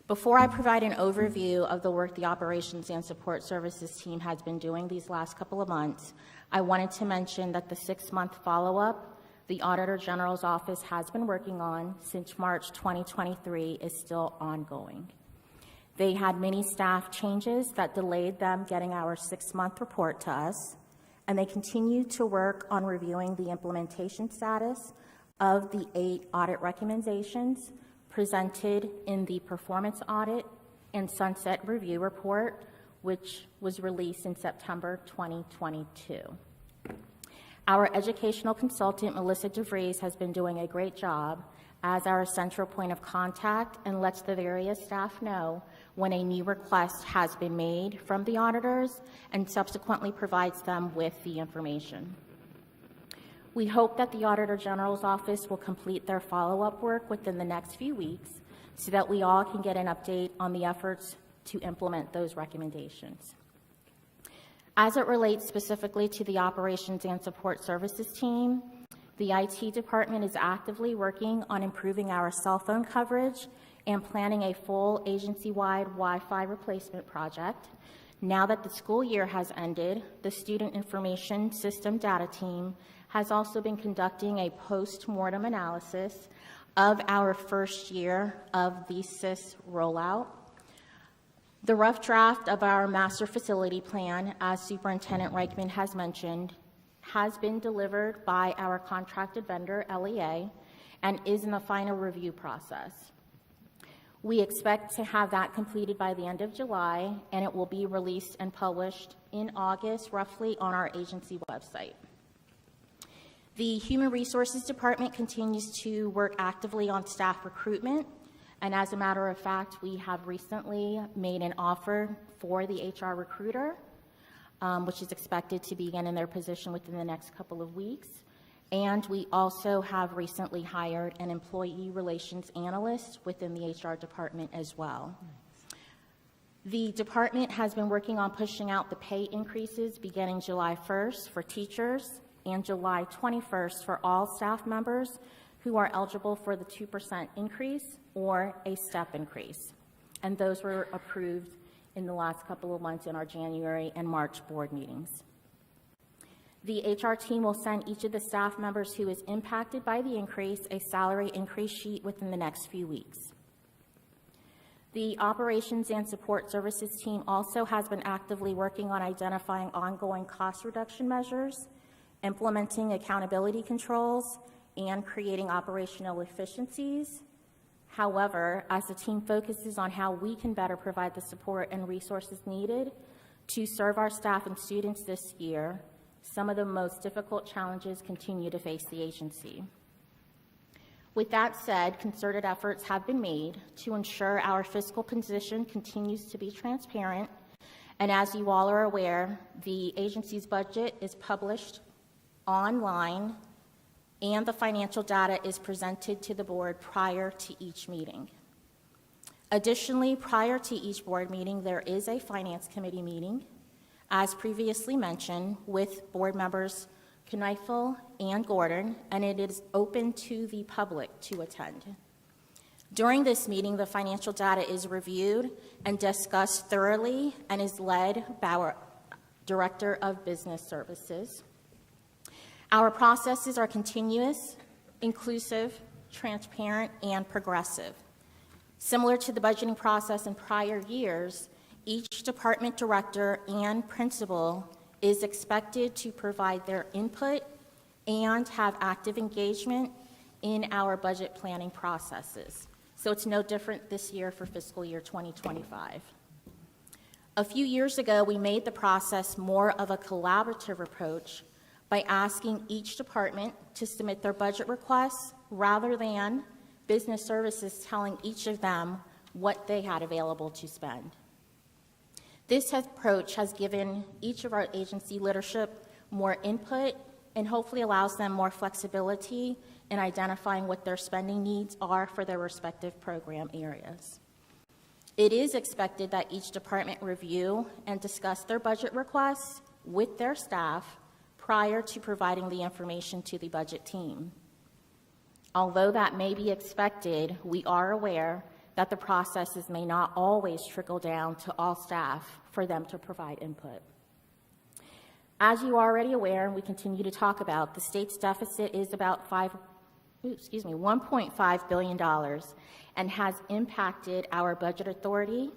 Before I provide an overview of the work the Operations and Support Services team has been doing these last couple of months, I wanted to mention that the 6-month follow-up the Auditor General's Office has been working on since March 2023 is still ongoing. They had many staff changes that delayed them getting our 6-month report to us, and they continue to work on reviewing the implementation status of the 8 audit recommendations presented in the performance audit and sunset review report, which was released in September 2022. Our educational consultant, Melissa DeVries, has been doing a great job as our central point of contact and lets the various staff know when a new request has been made from the auditors and subsequently provides them with the information. We hope that the Auditor General's Office will complete their follow-up work within the next few weeks so that we all can get an update on the efforts to implement those recommendations. As it relates specifically to the Operations and Support Services team, the IT department is actively working on improving our cell phone coverage and planning a full agency-wide Wi-Fi replacement project. Now that the school year has ended, the Student Information System Data Team has also been conducting a post-mortem analysis of our first year of the SIS rollout. The rough draft of our master facility plan, as Superintendent Reichman has mentioned, has been delivered by our contracted vendor, LEA, and is in the final review process. We expect to have that completed by the end of July, and it will be released and published in August, roughly, on our agency website. The Human Resources Department continues to work actively on staff recruitment, and as a matter of fact, we have recently made an offer for the HR recruiter, which is expected to begin in their position within the next couple of weeks. And we also have recently hired an employee relations analyst within the HR department as well. The department has been working on pushing out the pay increases beginning July 1st for teachers and July 21st for all staff members who are eligible for the 2% increase or a step increase. And those were approved in the last couple of months in our January and March board meetings. The HR team will send each of the staff members who is impacted by the increase a salary increase sheet within the next few weeks. The Operations and Support Services team also has been actively working on identifying ongoing cost reduction measures, implementing accountability controls, and creating operational efficiencies. However, as the team focuses on how we can better provide the support and resources needed to serve our staff and students this year, some of the most difficult challenges continue to face the agency. With that said, concerted efforts have been made to ensure our fiscal position continues to be transparent. And as you all are aware, the agency's budget is published online and the financial data is presented to the board prior to each meeting. Additionally, prior to each board meeting, there is a finance committee meeting, as previously mentioned, with board members Kneifel and Gordon, and it is open to the public to attend. During this meeting, the financial data is reviewed and discussed thoroughly and is led by our Director of Business Services. Our processes are continuous, inclusive, transparent, and progressive. Similar to the budgeting process in prior years, each department director and principal is expected to provide their input and have active engagement in our budget planning processes. So it's no different this year for fiscal year 2025. A few years ago, we made the process more of a collaborative approach by asking each department to submit their budget requests rather than business services telling each of them what they had available to spend. This approach has given each of our agency leadership more input and hopefully allows them more flexibility in identifying what their spending needs are for their respective program areas. It is expected that each department review and discuss their budget requests with their staff prior to providing the information to the budget team. Although that may be expected, we are aware that the processes may not always trickle down to all staff for them to provide input. As you are already aware, and we continue to talk about, the state's deficit is about $1.5 billion and has impacted our budget authority.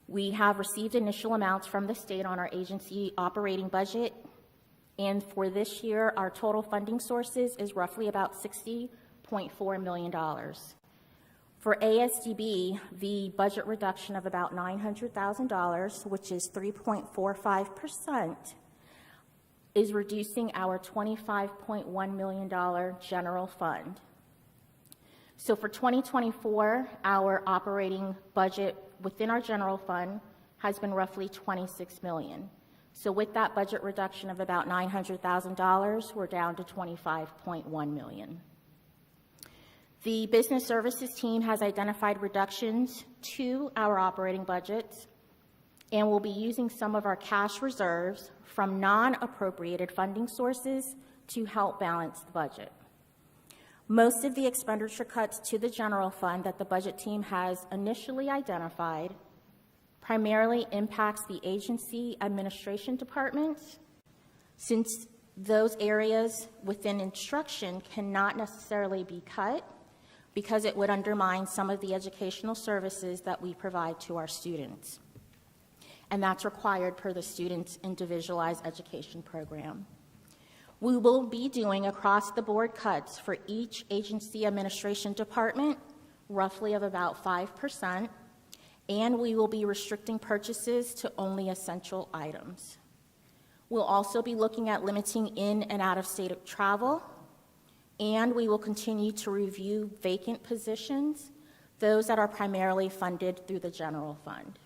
We have received initial amounts from the state on our agency operating budget, and for this year, our total funding sources is roughly about $60.4 million. For ASDB, the budget reduction of about $900,000, which is 3.45%, is reducing our $25.1 million general fund. So for 2024, our operating budget within our general fund has been roughly $26 million. So with that budget reduction of about $900,000, we're down to $25.1 million. The business services team has identified reductions to our operating budgets and will be using some of our cash reserves from non-appropriated funding sources to help balance the budget. Most of the expenditure cuts to the general fund that the budget team has initially identified primarily impacts the agency administration departments, since those areas within instruction cannot necessarily be cut because it would undermine some of the educational services that we provide to our students. And that's required per the student's individualized education program. We will be doing across-the-board cuts for each agency administration department, roughly of about 5%, and we will be restricting purchases to only essential items. We'll also be looking at limiting in and out-of-state travel, and we will continue to review vacant positions, those that are primarily funded through the general fund.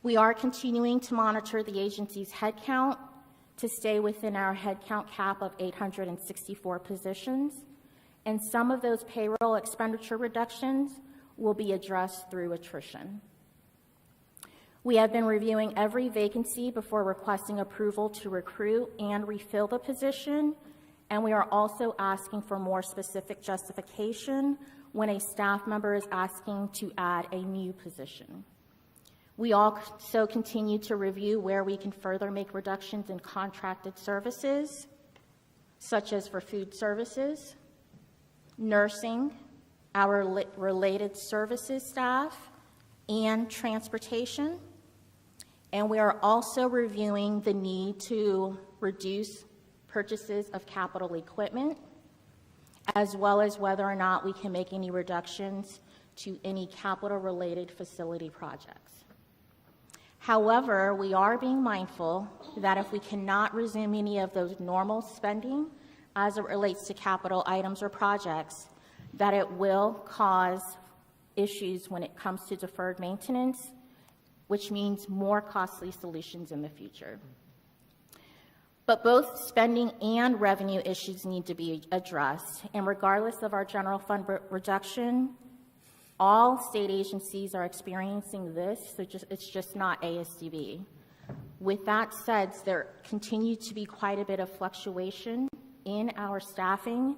We are continuing to monitor the agency's headcount to stay within our headcount cap of 864 positions, and some of those payroll expenditure reductions will be addressed through attrition. We have been reviewing every vacancy before requesting approval to recruit and refill the position, and we are also asking for more specific justification when a staff member is asking to add a new position. We also continue to review where we can further make reductions in contracted services, such as for food services, nursing, our related services staff, and transportation. And we are also reviewing the need to reduce purchases of capital equipment, as well as whether or not we can make any reductions to any capital-related facility projects. However, we are being mindful that if we cannot resume any of those normal spending as it relates to capital items or projects, that it will cause issues when it comes to deferred maintenance, which means more costly solutions in the future. But both spending and revenue issues need to be addressed, and regardless of our general fund reduction, all state agencies are experiencing this, so it's just not ASDB. With that said, there continues to be quite a bit of fluctuation in our staffing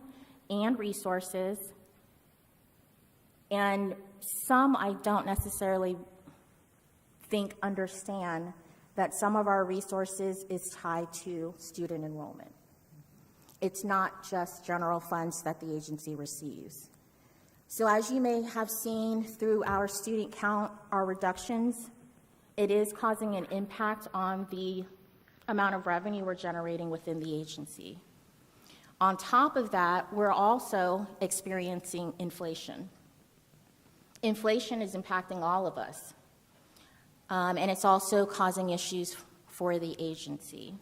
and resources, and some I don't necessarily think understand that some of our resources is tied to student enrollment. It's not just general funds that the agency receives. So as you may have seen through our student count, our reductions, it is causing an impact on the amount of revenue we're generating within the agency. On top of that, we're also experiencing inflation. Inflation is impacting all of us, and it's also causing issues for the agency.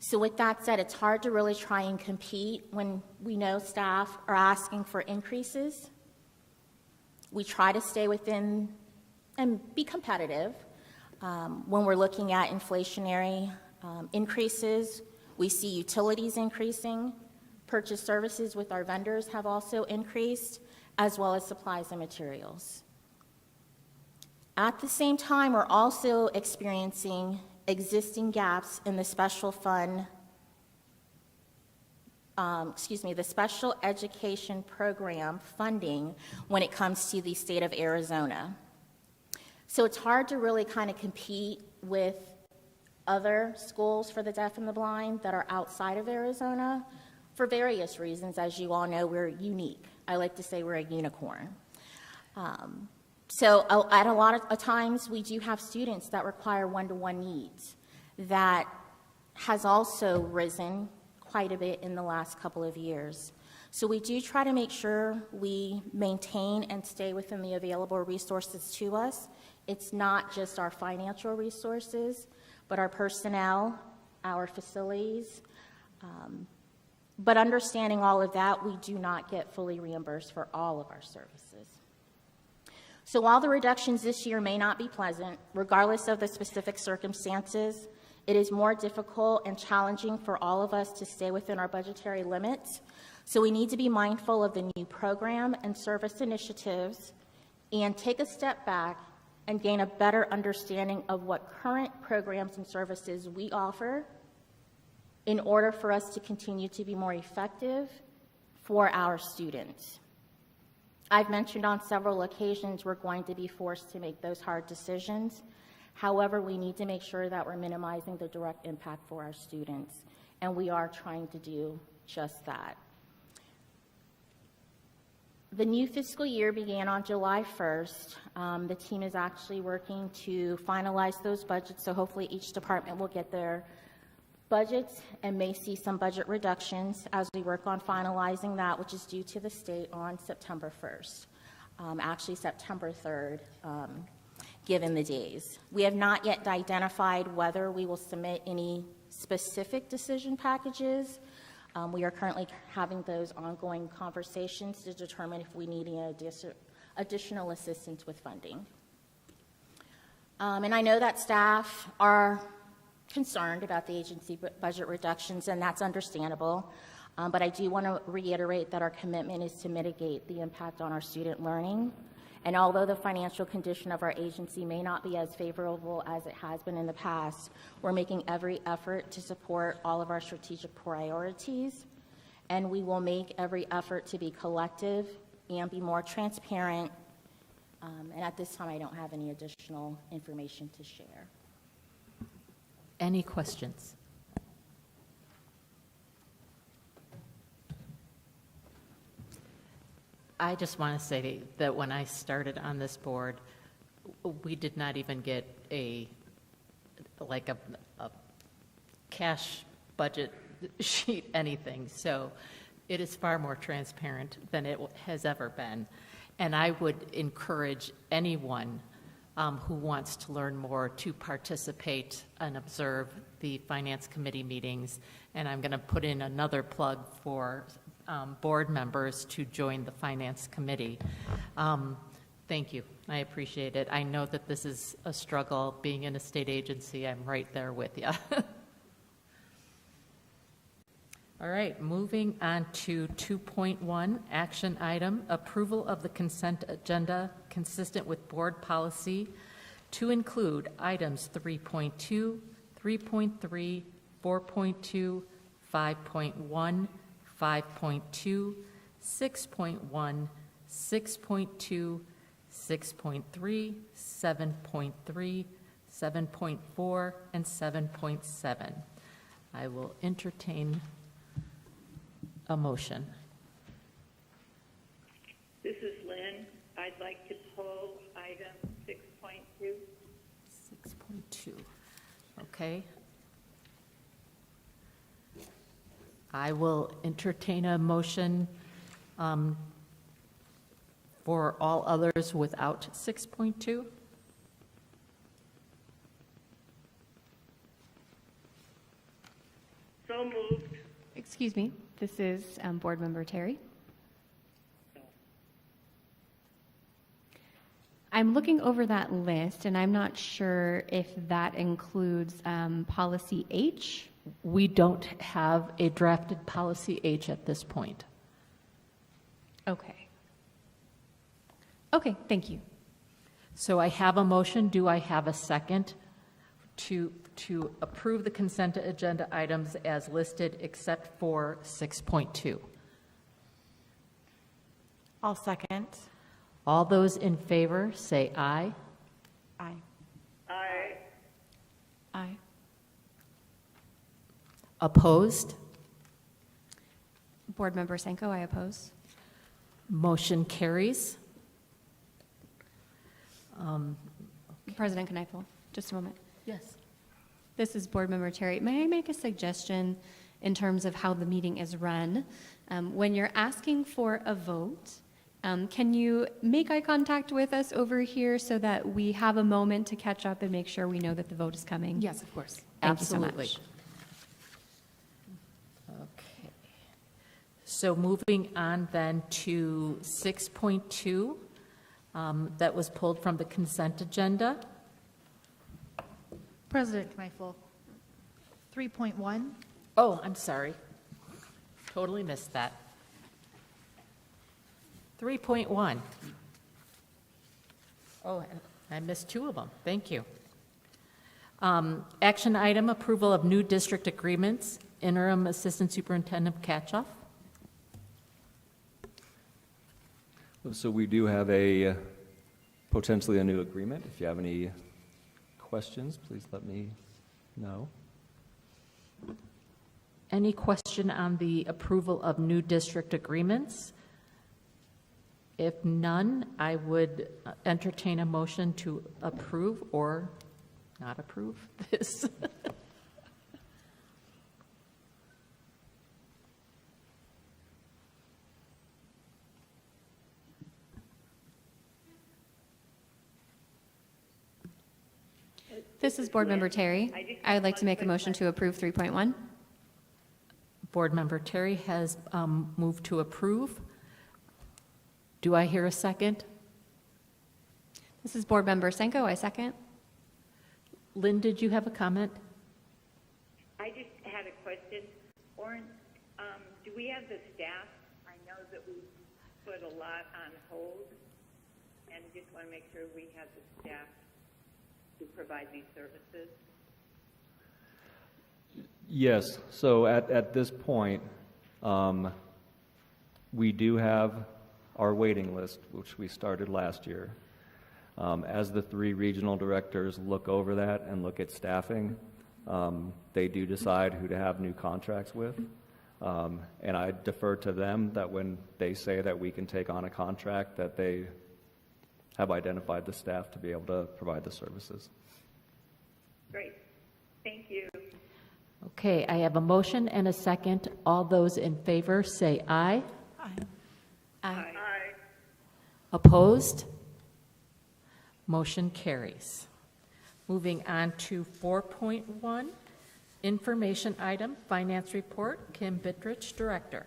So with that said, it's hard to really try and compete when we know staff are asking for increases. We try to stay within and be competitive. When we're looking at inflationary increases, we see utilities increasing, purchase services with our vendors have also increased, as well as supplies and materials. At the same time, we're also experiencing existing gaps in the special fund, the special education program funding when it comes to the state of Arizona. So it's hard to really kind of compete with other schools for the deaf and the blind that are outside of Arizona for various reasons. As you all know, we're unique. I like to say we're a unicorn. So at a lot of times, we do have students that require one-to-one needs. That has also risen quite a bit in the last couple of years. So we do try to make sure we maintain and stay within the available resources to us. It's not just our financial resources, but our personnel, our facilities. But understanding all of that, we do not get fully reimbursed for all of our services. So while the reductions this year may not be pleasant, regardless of the specific circumstances, it is more difficult and challenging for all of us to stay within our budgetary limits. So we need to be mindful of the new program and service initiatives and take a step back and gain a better understanding of what current programs and services we offer in order for us to continue to be more effective for our students. I've mentioned on several occasions we're going to be forced to make those hard decisions. However, we need to make sure that we're minimizing the direct impact for our students, and we are trying to do just that. The new fiscal year began on July 1st. The team is actually working to finalize those budgets, so hopefully each department will get their budgets and may see some budget reductions as we work on finalizing that, which is due to the state on September 1st, actually September 3rd, given the days. We have not yet identified whether we will submit any specific decision packages. We are currently having those ongoing conversations to determine if we need any additional assistance with funding. And I know that staff are concerned about the agency budget reductions, and that's understandable. But I do want to reiterate that our commitment is to mitigate the impact on our student learning. And although the financial condition of our agency may not be as favorable as it has been in the past, we're making every effort to support all of our strategic priorities, and we will make every effort to be collective and be more transparent. And at this time, I don't have any additional information to share. Any questions? I just want to say that when I started on this board, we did not even get a cash budget sheet, anything. So it is far more transparent than it has ever been. And I would encourage anyone who wants to learn more to participate and observe the Finance Committee meetings. And I'm going to put in another plug for board members to join the Finance Committee. Thank you. I appreciate it. I know that this is a struggle. Being in a state agency, I'm right there with you. All right, moving on to 2.1, action item, approval of the consent agenda consistent with board policy to include items 3.2, 3.3, 4.2, 5.1, 5.2, 6.1, 6.2, 6.3, 7.3, 7.4, and 7.7. I will entertain a motion. This is Lynn. I'd like to pull item 6.2. 6.2. Okay. I will entertain a motion for all others without 6.2. So moved. Excuse me, this is Board Member Terry. I'm looking over that list, and I'm not sure if that includes policy H. We don't have a drafted policy H at this point. Okay. Okay, thank you. So I have a motion. Do I have a second to approve the consent agenda items as listed except for 6.2? I'll second. All those in favor say aye. Aye. Aye. Aye. Opposed? Board Member Senko, I oppose. Motion carries. President Kneifel, just a moment. Yes. This is Board Member Terry. May I make a suggestion in terms of how the meeting is run? When you're asking for a vote, can you make eye contact with us over here so that we have a moment to catch up and make sure we know that the vote is coming? Yes, of course. Thank you Absolutely. so much. Okay. So moving on then to 6.2, that was pulled from the consent agenda. President Kneifel, 3.1. Oh, I'm sorry. Totally missed that. 3.1. Oh, I missed two of them. Thank you. Action item, approval of new district agreements, interim assistant superintendent Katchoff. So we do have potentially a new agreement. If you have any questions, please let me know. Any question on the approval of new district agreements? If none, I would entertain a motion to approve or not approve this. This is Board Member Terry. I would like to make a motion to approve 3.1. Board Member Terry has moved to approve. Do I hear a second? This is Board Member Senko. I second. Lynn, did you have a comment? a question. Oren, do we have the staff? I know that we put a lot on hold, and just want to make sure we have the staff to provide these services. Yes, so at this point, we do have our waiting list, which we started last year. As the 3 regional directors look over that and look at staffing, they do decide who to have new contracts with. And I defer to them that when they say that we can take on a contract, that they have identified the staff to be able to provide the services. Great. Thank you. Okay, I have a motion and a second. All those in favor say aye. Aye. Opposed? Motion carries. Moving on to 4.1, information item, finance report. Kim Bittrich, Director.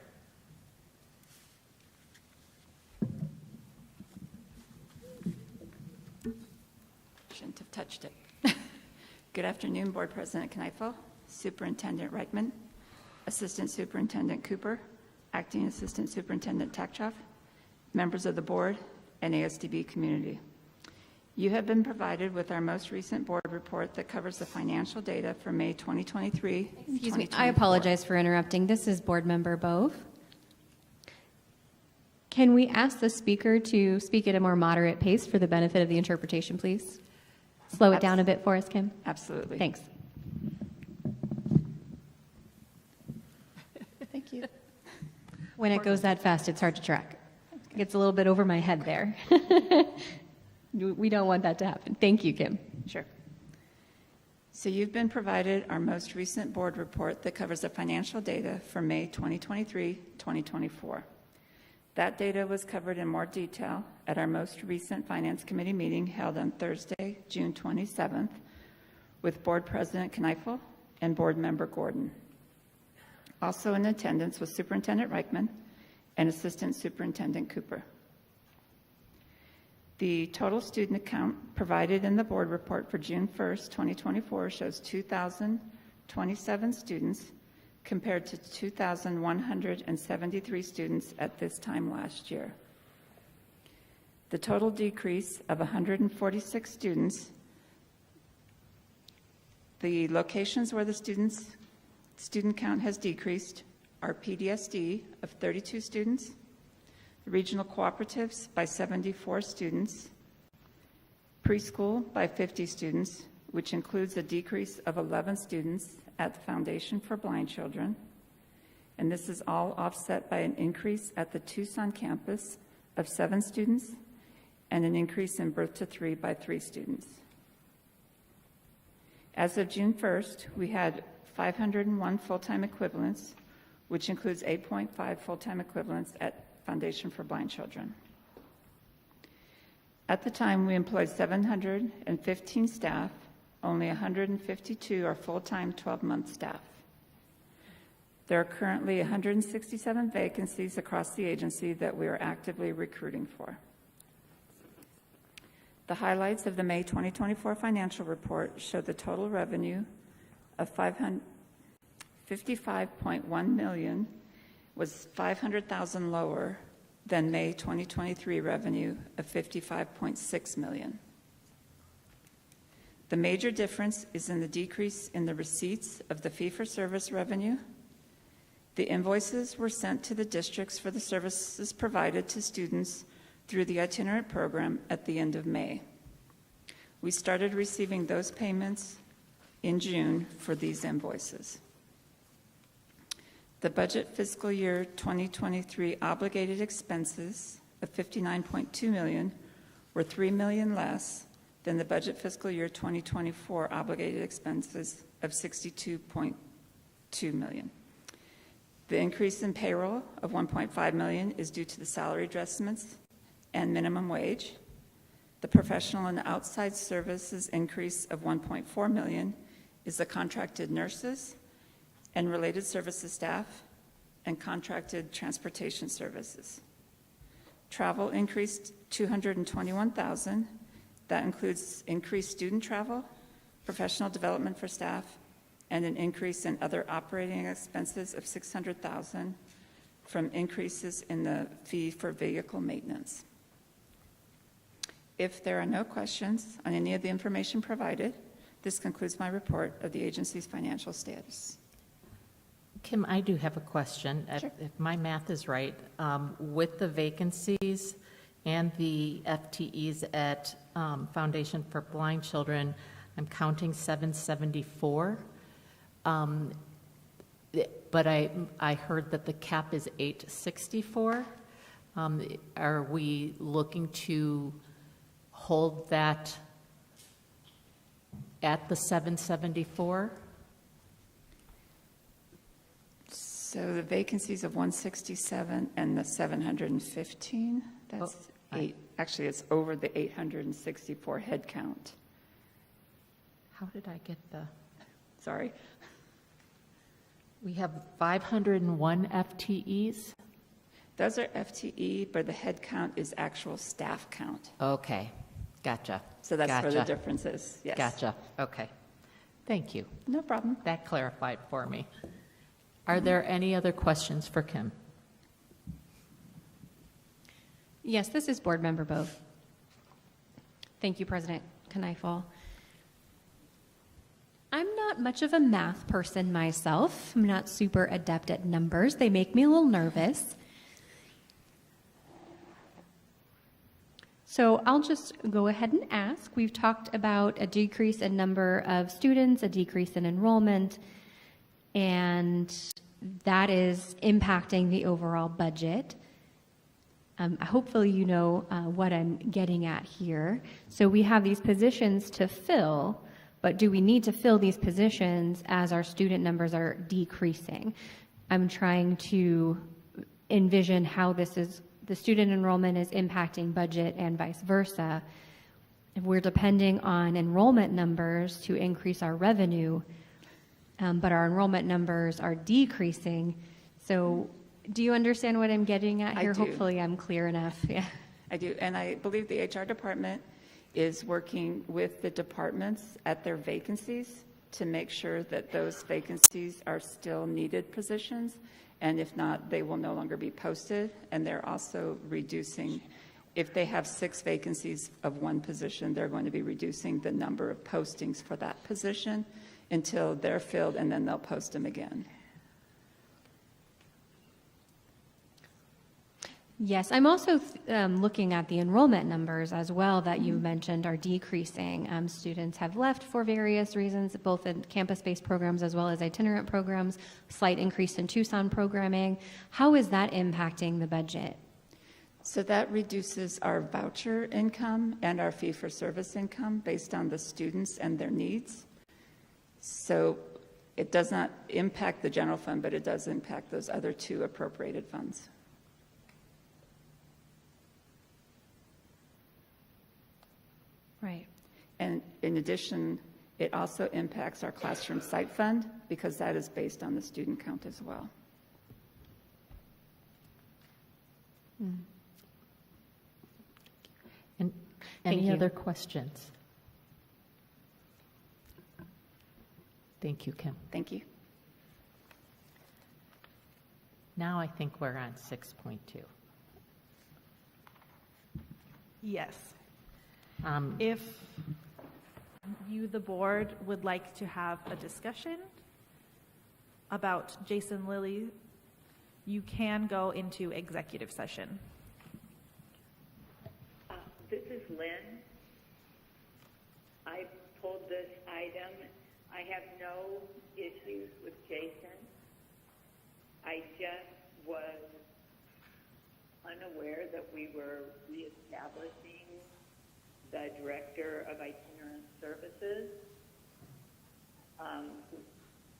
Shouldn't have touched it. Good afternoon, Board President Kneifel, Superintendent Reichman, Assistant Superintendent Cooper, Acting Assistant Superintendent Takchoff, members of the board, and ASDB community. You have been provided with our most recent board report that covers the financial data for May 2023. Excuse me, I apologize for interrupting. This is Board Member Bove. Can we ask the speaker to speak at a more moderate pace for the benefit of the interpretation, please? Slow it down a bit for us, Kim. Absolutely. Thanks. Thank you. When it goes that fast, it's hard to track. It gets a little bit over my head there. We don't want that to happen. Thank you, Kim. Sure. So you've been provided our most recent board report that covers the financial data for May 2023-2024. That data was covered in more detail at our most recent Finance Committee meeting held on Thursday, June 27th, with Board President Kneifel and Board Member Gordon. Also in attendance was Superintendent Reichman and Assistant Superintendent Cooper. The total student count provided in the board report for June 1st, 2024 shows 2,027 students compared to 2,173 students at this time last year. The total decrease of 146 students, the locations where the student count has decreased are PDSD of 32 students, regional cooperatives by 74 students, preschool by 50 students, which includes a decrease of 11 students at the Foundation for Blind Children, and this is all offset by an increase at the Tucson campus of 7 students and an increase in Birth to 3 by 3 students. As of June 1st, we had 501 full-time equivalents, which includes 8.5 full-time equivalents at Foundation for Blind Children. At the time, we employed 715 staff. Only 152 are full-time 12-month staff. There are currently 167 vacancies across the agency that we are actively recruiting for. The highlights of the May 2024 financial report show the total revenue of $55.1 million was $500,000 lower than May 2023 revenue of $55.6 million. The major difference is in the decrease in the receipts of the fee-for-service revenue. The invoices were sent to the districts for the services provided to students through the itinerant program at the end of May. We started receiving those payments in June for these invoices. The budget fiscal year 2023 obligated expenses of $59.2 million were $3 million less than the budget fiscal year 2024 obligated expenses of $62.2 million. The increase in payroll of $1.5 million is due to the salary adjustments and minimum wage. The professional and outside services increase of $1.4 million is the contracted nurses and related services staff and contracted transportation services. Travel increased $221,000. That includes increased student travel, professional development for staff, and an increase in other operating expenses of $600,000 from increases in the fee for vehicle maintenance. If there are no questions on any of the information provided, this concludes my report of the agency's financial status. Kim, I do have a question. Sure. If my math is right, with the vacancies and the FTEs at Foundation for Blind Children, I'm counting 774. But I heard that the cap is 864. Are we looking to hold that at the 774? So the vacancies of 167 and the 715, that's actually it's over the 864 head count. How did I get the? Sorry. We have 501 FTEs? Those are FTE, but the head count is actual staff count. Okay, gotcha. So that's where the difference is, yes. Gotcha, okay. Thank you. No problem. That clarified for me. Are there any other questions for Kim? Yes, this is Board Member Bove. Thank you, President Kneifel. I'm not much of a math person myself. I'm not super adept at numbers. They make me a little nervous. So I'll just go ahead and ask. We've talked about a decrease in number of students, a decrease in enrollment, and that is impacting the overall budget. Hopefully you know what I'm getting at here. So we have these positions to fill, but do we need to fill these positions as our student numbers are decreasing? I'm trying to envision how the student enrollment is impacting budget and vice versa. If we're depending on enrollment numbers to increase our revenue, but our enrollment numbers are decreasing. So do you understand what I'm getting at here? I do. Hopefully I'm clear enough. Yeah. I do, and I believe the HR department is working with the departments at their vacancies to make sure that those vacancies are still needed positions, and if not, they will no longer be posted. And they're also reducing, if they have 6 vacancies of one position, they're going to be reducing the number of postings for that position until they're filled, and then they'll post them again. Yes, I'm also looking at the enrollment numbers as well that you mentioned are decreasing. Students have left for various reasons, both in campus-based programs as well as itinerant programs, slight increase in Tucson programming. How is that impacting the budget? So that reduces our voucher income and our fee-for-service income based on the students and their needs. So it does not impact the general fund, but it does impact those other 2 appropriated funds. Right. And in addition, it also impacts our classroom site fund because that is based on the student count as well. And any other questions? Thank you, Kim. Thank you. Now I think we're on 6.2. Yes. If you, the board, would like to have a discussion about Jason Lilly, you can go into executive session. This is Lynn. I pulled this item. I have no issues with Jason. I just was unaware that we were reestablishing the Director of Itinerant Services.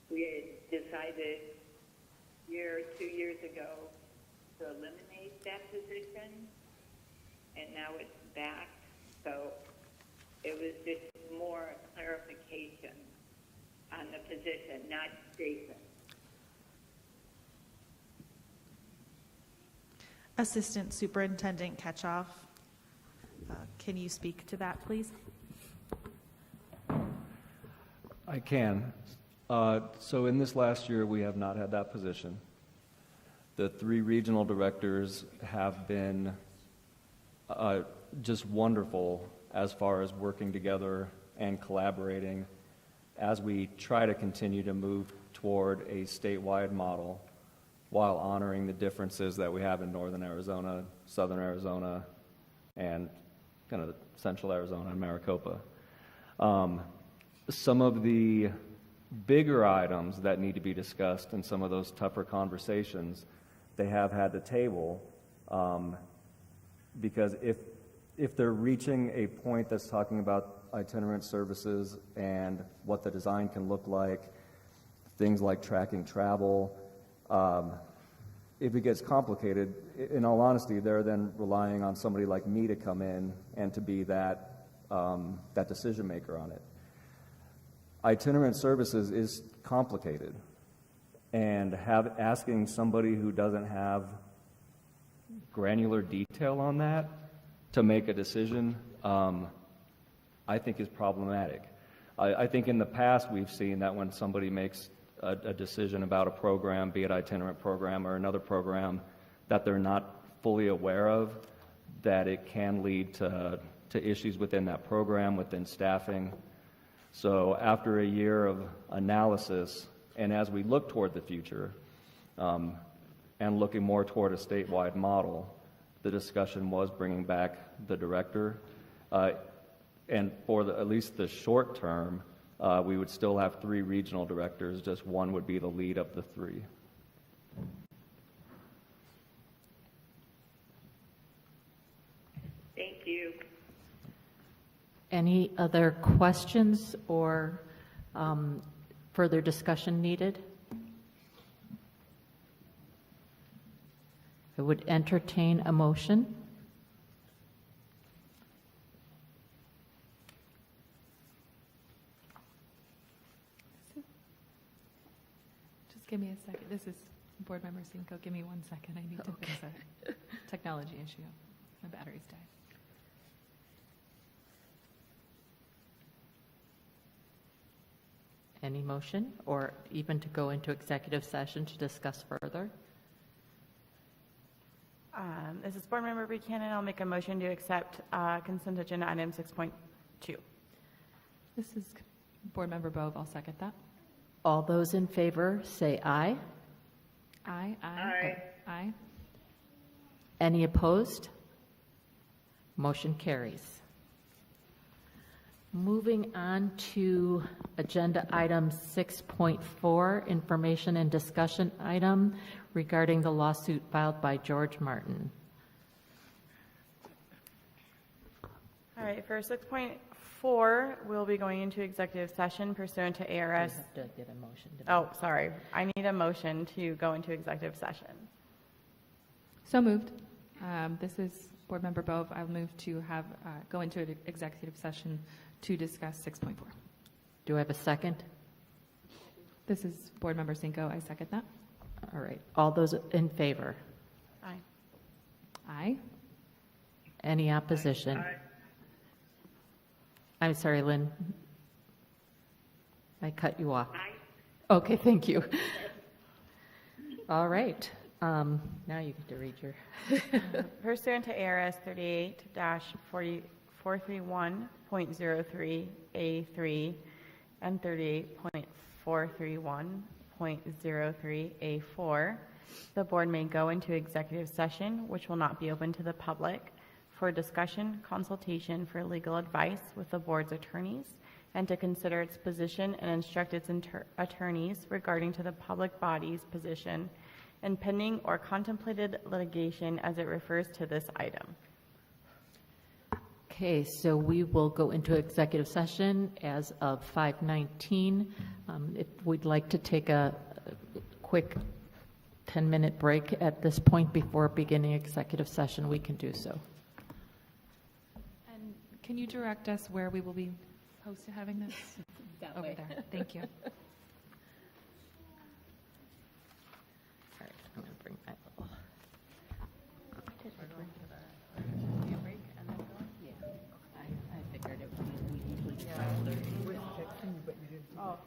We had decided 2 years ago to eliminate that position, and now it's back. So it was just more clarification on the position, not Jason. Assistant Superintendent Ketchoff, can you speak to that, please? I can. So in this last year, we have not had that position. The 3 regional directors have been just wonderful as far as working together and collaborating as we try to continue to move toward a statewide model while honoring the differences that we have in northern Arizona, southern Arizona, and kind of central Arizona and Maricopa. Some of the bigger items that need to be discussed in some of those tougher conversations, they have had to table because if they're reaching a point that's talking about itinerant services and what the design can look like, things like tracking travel, if it gets complicated, in all honesty, they're then relying on somebody like me to come in and to be that decision maker on it. Itinerant services is complicated, and asking somebody who doesn't have granular detail on that to make a decision, I think is problematic. I think in the past we've seen that when somebody makes a decision about a program, be it itinerant program or another program, that they're not fully aware of, that it can lead to issues within that program, within staffing. So after a year of analysis, and as we look toward the future, and looking more toward a statewide model, the discussion was bringing back the director. And for at least the short term, we would still have 3 regional directors, just one would be the lead of the 3. Thank you. Any other questions or further discussion needed? I would entertain a motion. Just give me a second. This is Board Member Cinco. Give me 1 second. I need to fix a technology issue. My battery's died. Any motion, or even to go into executive session to discuss further? This is Board Member Buchanan. I'll make a motion to accept consent agenda item 6.2. This is Board Member Bove. I'll second that. All those in favor say aye. Aye. Aye. Aye. Any opposed? Motion carries. Moving on to agenda item 6.4, information and discussion item regarding the lawsuit filed by George Martin. All right, for 6.4, we'll be going into executive session pursuant to ARS. You have to get a motion. Oh, sorry. I need a motion to go into executive session. So moved. This is Board Member Bove. I'll move to have go into an executive session to discuss 6.4. Do I have a second? This is Board Member Cinco. I second that. All right. All those in favor? Aye. Aye. Any opposition? Aye. I'm sorry, Lynn. I cut you off. Aye. Okay, thank you. All right. Now you get to read your... Pursuant to ARS 38-431.03A3 and 38.431.03A4, the board may go into executive session, which will not be open to the public, for discussion, consultation, for legal advice with the board's attorneys, and to consider its position and instruct its attorneys regarding to the public body's position and pending or contemplated litigation as it refers to this item. Okay, so we will go into executive session as of 5:19. If we'd like to take a quick 10-minute break at this point before beginning executive session, we can do so. And can you direct us where we will be opposed to having this? That Over way. there. Thank you. All right, I'm going to bring my little... Oh.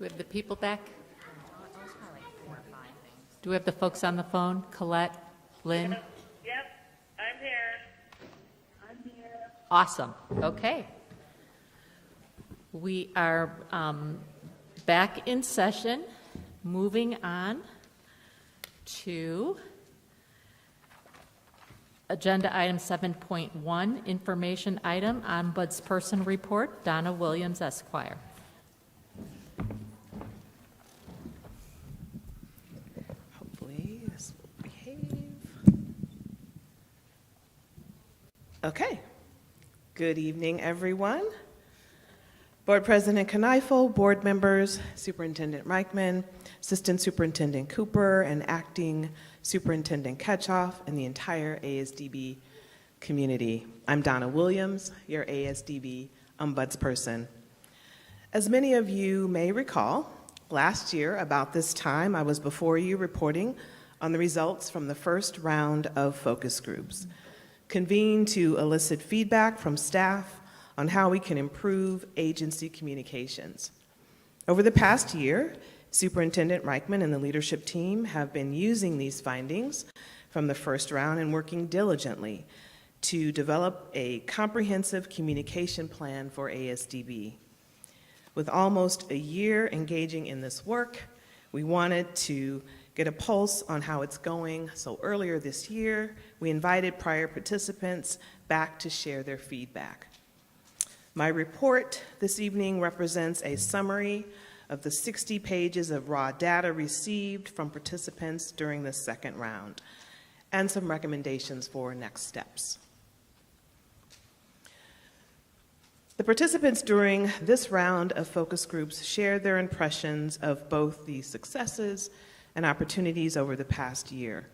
we have the people back? Do we have the folks on the phone? Colette, Lynn? Yep, I'm here. Awesome. Okay. We are back in session. Moving on to agenda item 7.1, information item, Ombudsperson report, Donna Williams, Esquire. Hopefully this will behave. Okay. Good evening, everyone. Board President Kneifel, board members, Superintendent Reichman, Assistant Superintendent Cooper, and Acting Superintendent Ketchoff, and the entire ASDB community. I'm Donna Williams, your ASDB Ombudsperson. As many of you may recall, last year, about this time, I was before you reporting on the results from the first round of focus groups, convened to elicit feedback from staff on how we can improve agency communications. Over the past year, Superintendent Reichman and the leadership team have been using these findings from the first round and working diligently to develop a comprehensive communication plan for ASDB. With almost a year engaging in this work, we wanted to get a pulse on how it's going, so earlier this year, we invited prior participants back to share their feedback. My report this evening represents a summary of the 60 pages of raw data received from participants during the second round, and some recommendations for next steps. The participants during this round of focus groups shared their impressions of both the successes and opportunities over the past year.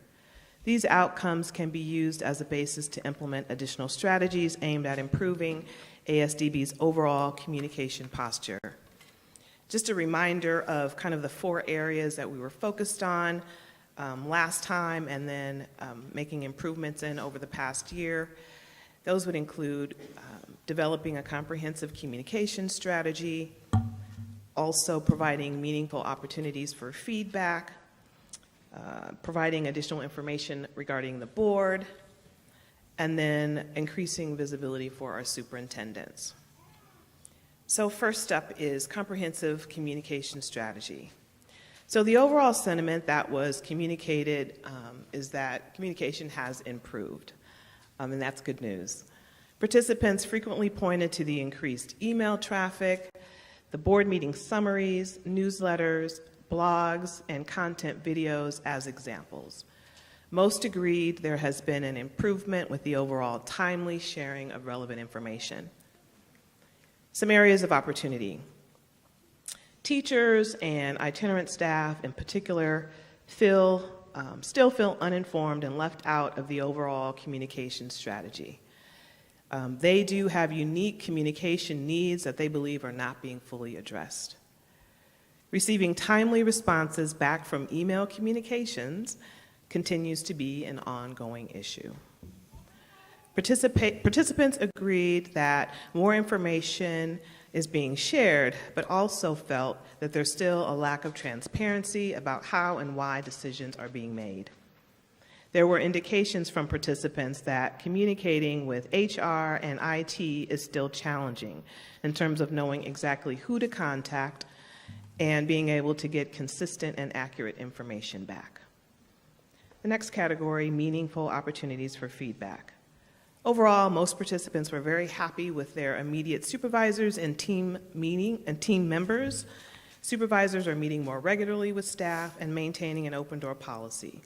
These outcomes can be used as a basis to implement additional strategies aimed at improving ASDB's overall communication posture. Just a reminder of kind of the 4 areas that we were focused on last time and then making improvements in over the past year. Those would include developing a comprehensive communication strategy, also providing meaningful opportunities for feedback, providing additional information regarding the board, and then increasing visibility for our superintendents. So first up is comprehensive communication strategy. So the overall sentiment that was communicated is that communication has improved, and that's good news. Participants frequently pointed to the increased email traffic, the board meeting summaries, newsletters, blogs, and content videos as examples. Most agreed there has been an improvement with the overall timely sharing of relevant information. Some areas of opportunity. Teachers and itinerant staff in particular still feel uninformed and left out of the overall communication strategy. They do have unique communication needs that they believe are not being fully addressed. Receiving timely responses back from email communications continues to be an ongoing issue. Participants agreed that more information is being shared, but also felt that there's still a lack of transparency about how and why decisions are being made. There were indications from participants that communicating with HR and IT is still challenging in terms of knowing exactly who to contact and being able to get consistent and accurate information back. The next category, meaningful opportunities for feedback. Overall, most participants were very happy with their immediate supervisors and team members. Supervisors are meeting more regularly with staff and maintaining an open door policy.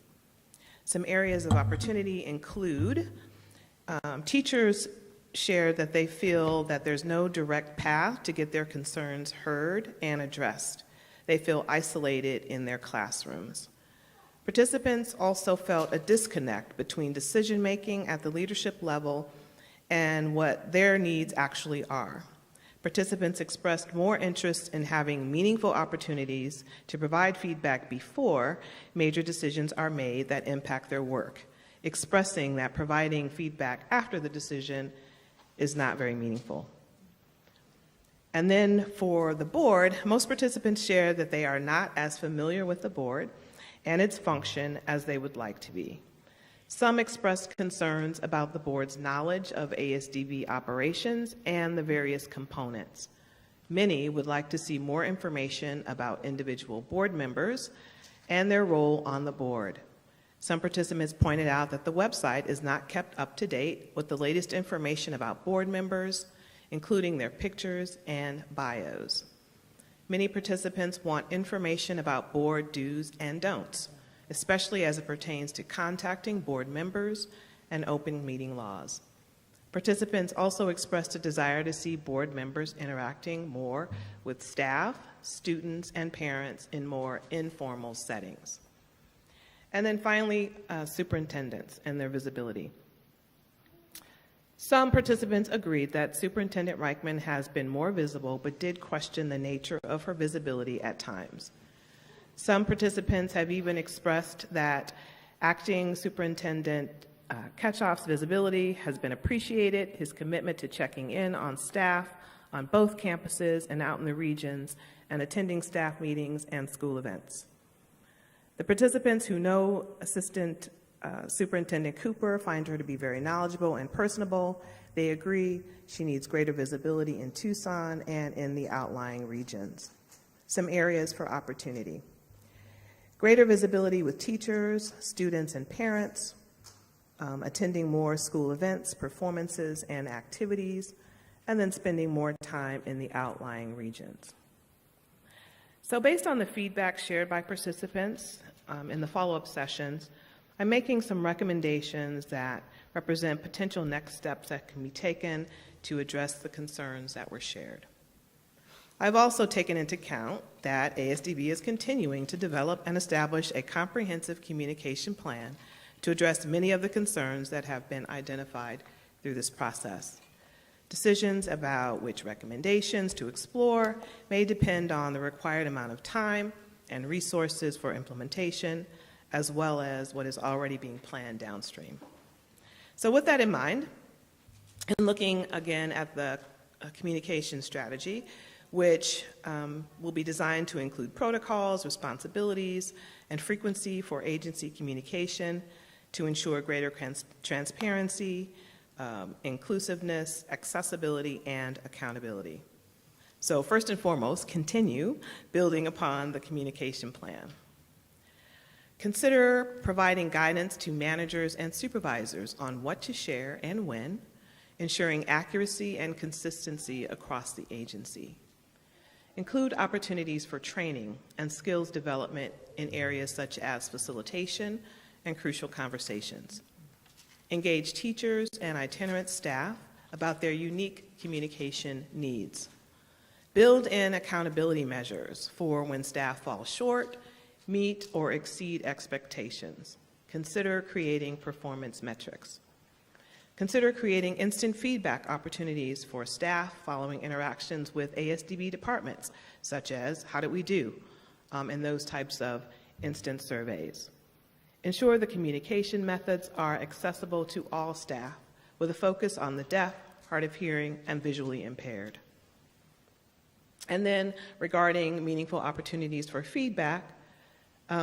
Some areas of opportunity include teachers shared that they feel that there's no direct path to get their concerns heard and addressed. They feel isolated in their classrooms. Participants also felt a disconnect between decision-making at the leadership level and what their needs actually are. Participants expressed more interest in having meaningful opportunities to provide feedback before major decisions are made that impact their work, expressing that providing feedback after the decision is not very meaningful. And then for the board, most participants share that they are not as familiar with the board and its function as they would like to be. Some expressed concerns about the board's knowledge of ASDB operations and the various components. Many would like to see more information about individual board members and their role on the board. Some participants pointed out that the website is not kept up to date with the latest information about board members, including their pictures and bios. Many participants want information about board do's and don'ts, especially as it pertains to contacting board members and open meeting laws. Participants also expressed a desire to see board members interacting more with staff, students, and parents in more informal settings. And then finally, superintendents and their visibility. Some participants agreed that Superintendent Reichman has been more visible, but did question the nature of her visibility at times. Some participants have even expressed that Acting Superintendent Ketchoff's visibility has been appreciated, his commitment to checking in on staff on both campuses and out in the regions, and attending staff meetings and school events. The participants who know Assistant Superintendent Cooper find her to be very knowledgeable and personable. They agree she needs greater visibility in Tucson and in the outlying regions. Some areas for opportunity: greater visibility with teachers, students, and parents, attending more school events, performances, and activities, and then spending more time in the outlying regions. So based on the feedback shared by participants in the follow-up sessions, I'm making some recommendations that represent potential next steps that can be taken to address the concerns that were shared. I've also taken into account that ASDB is continuing to develop and establish a comprehensive communication plan to address many of the concerns that have been identified through this process. Decisions about which recommendations to explore may depend on the required amount of time and resources for implementation, as well as what is already being planned downstream. So with that in mind, and looking again at the communication strategy, which will be designed to include protocols, responsibilities, and frequency for agency communication to ensure greater transparency, inclusiveness, accessibility, and accountability. So first and foremost, continue building upon the communication plan. Consider providing guidance to managers and supervisors on what to share and when, ensuring accuracy and consistency across the agency. Include opportunities for training and skills development in areas such as facilitation and crucial conversations. Engage teachers and itinerant staff about their unique communication needs. Build in accountability measures for when staff fall short, meet or exceed expectations. Consider creating performance metrics. Consider creating instant feedback opportunities for staff following interactions with ASDB departments, such as how did we do, and those types of instant surveys. Ensure the communication methods are accessible to all staff with a focus on the deaf, hard of hearing, and visually impaired. And then regarding meaningful opportunities for feedback,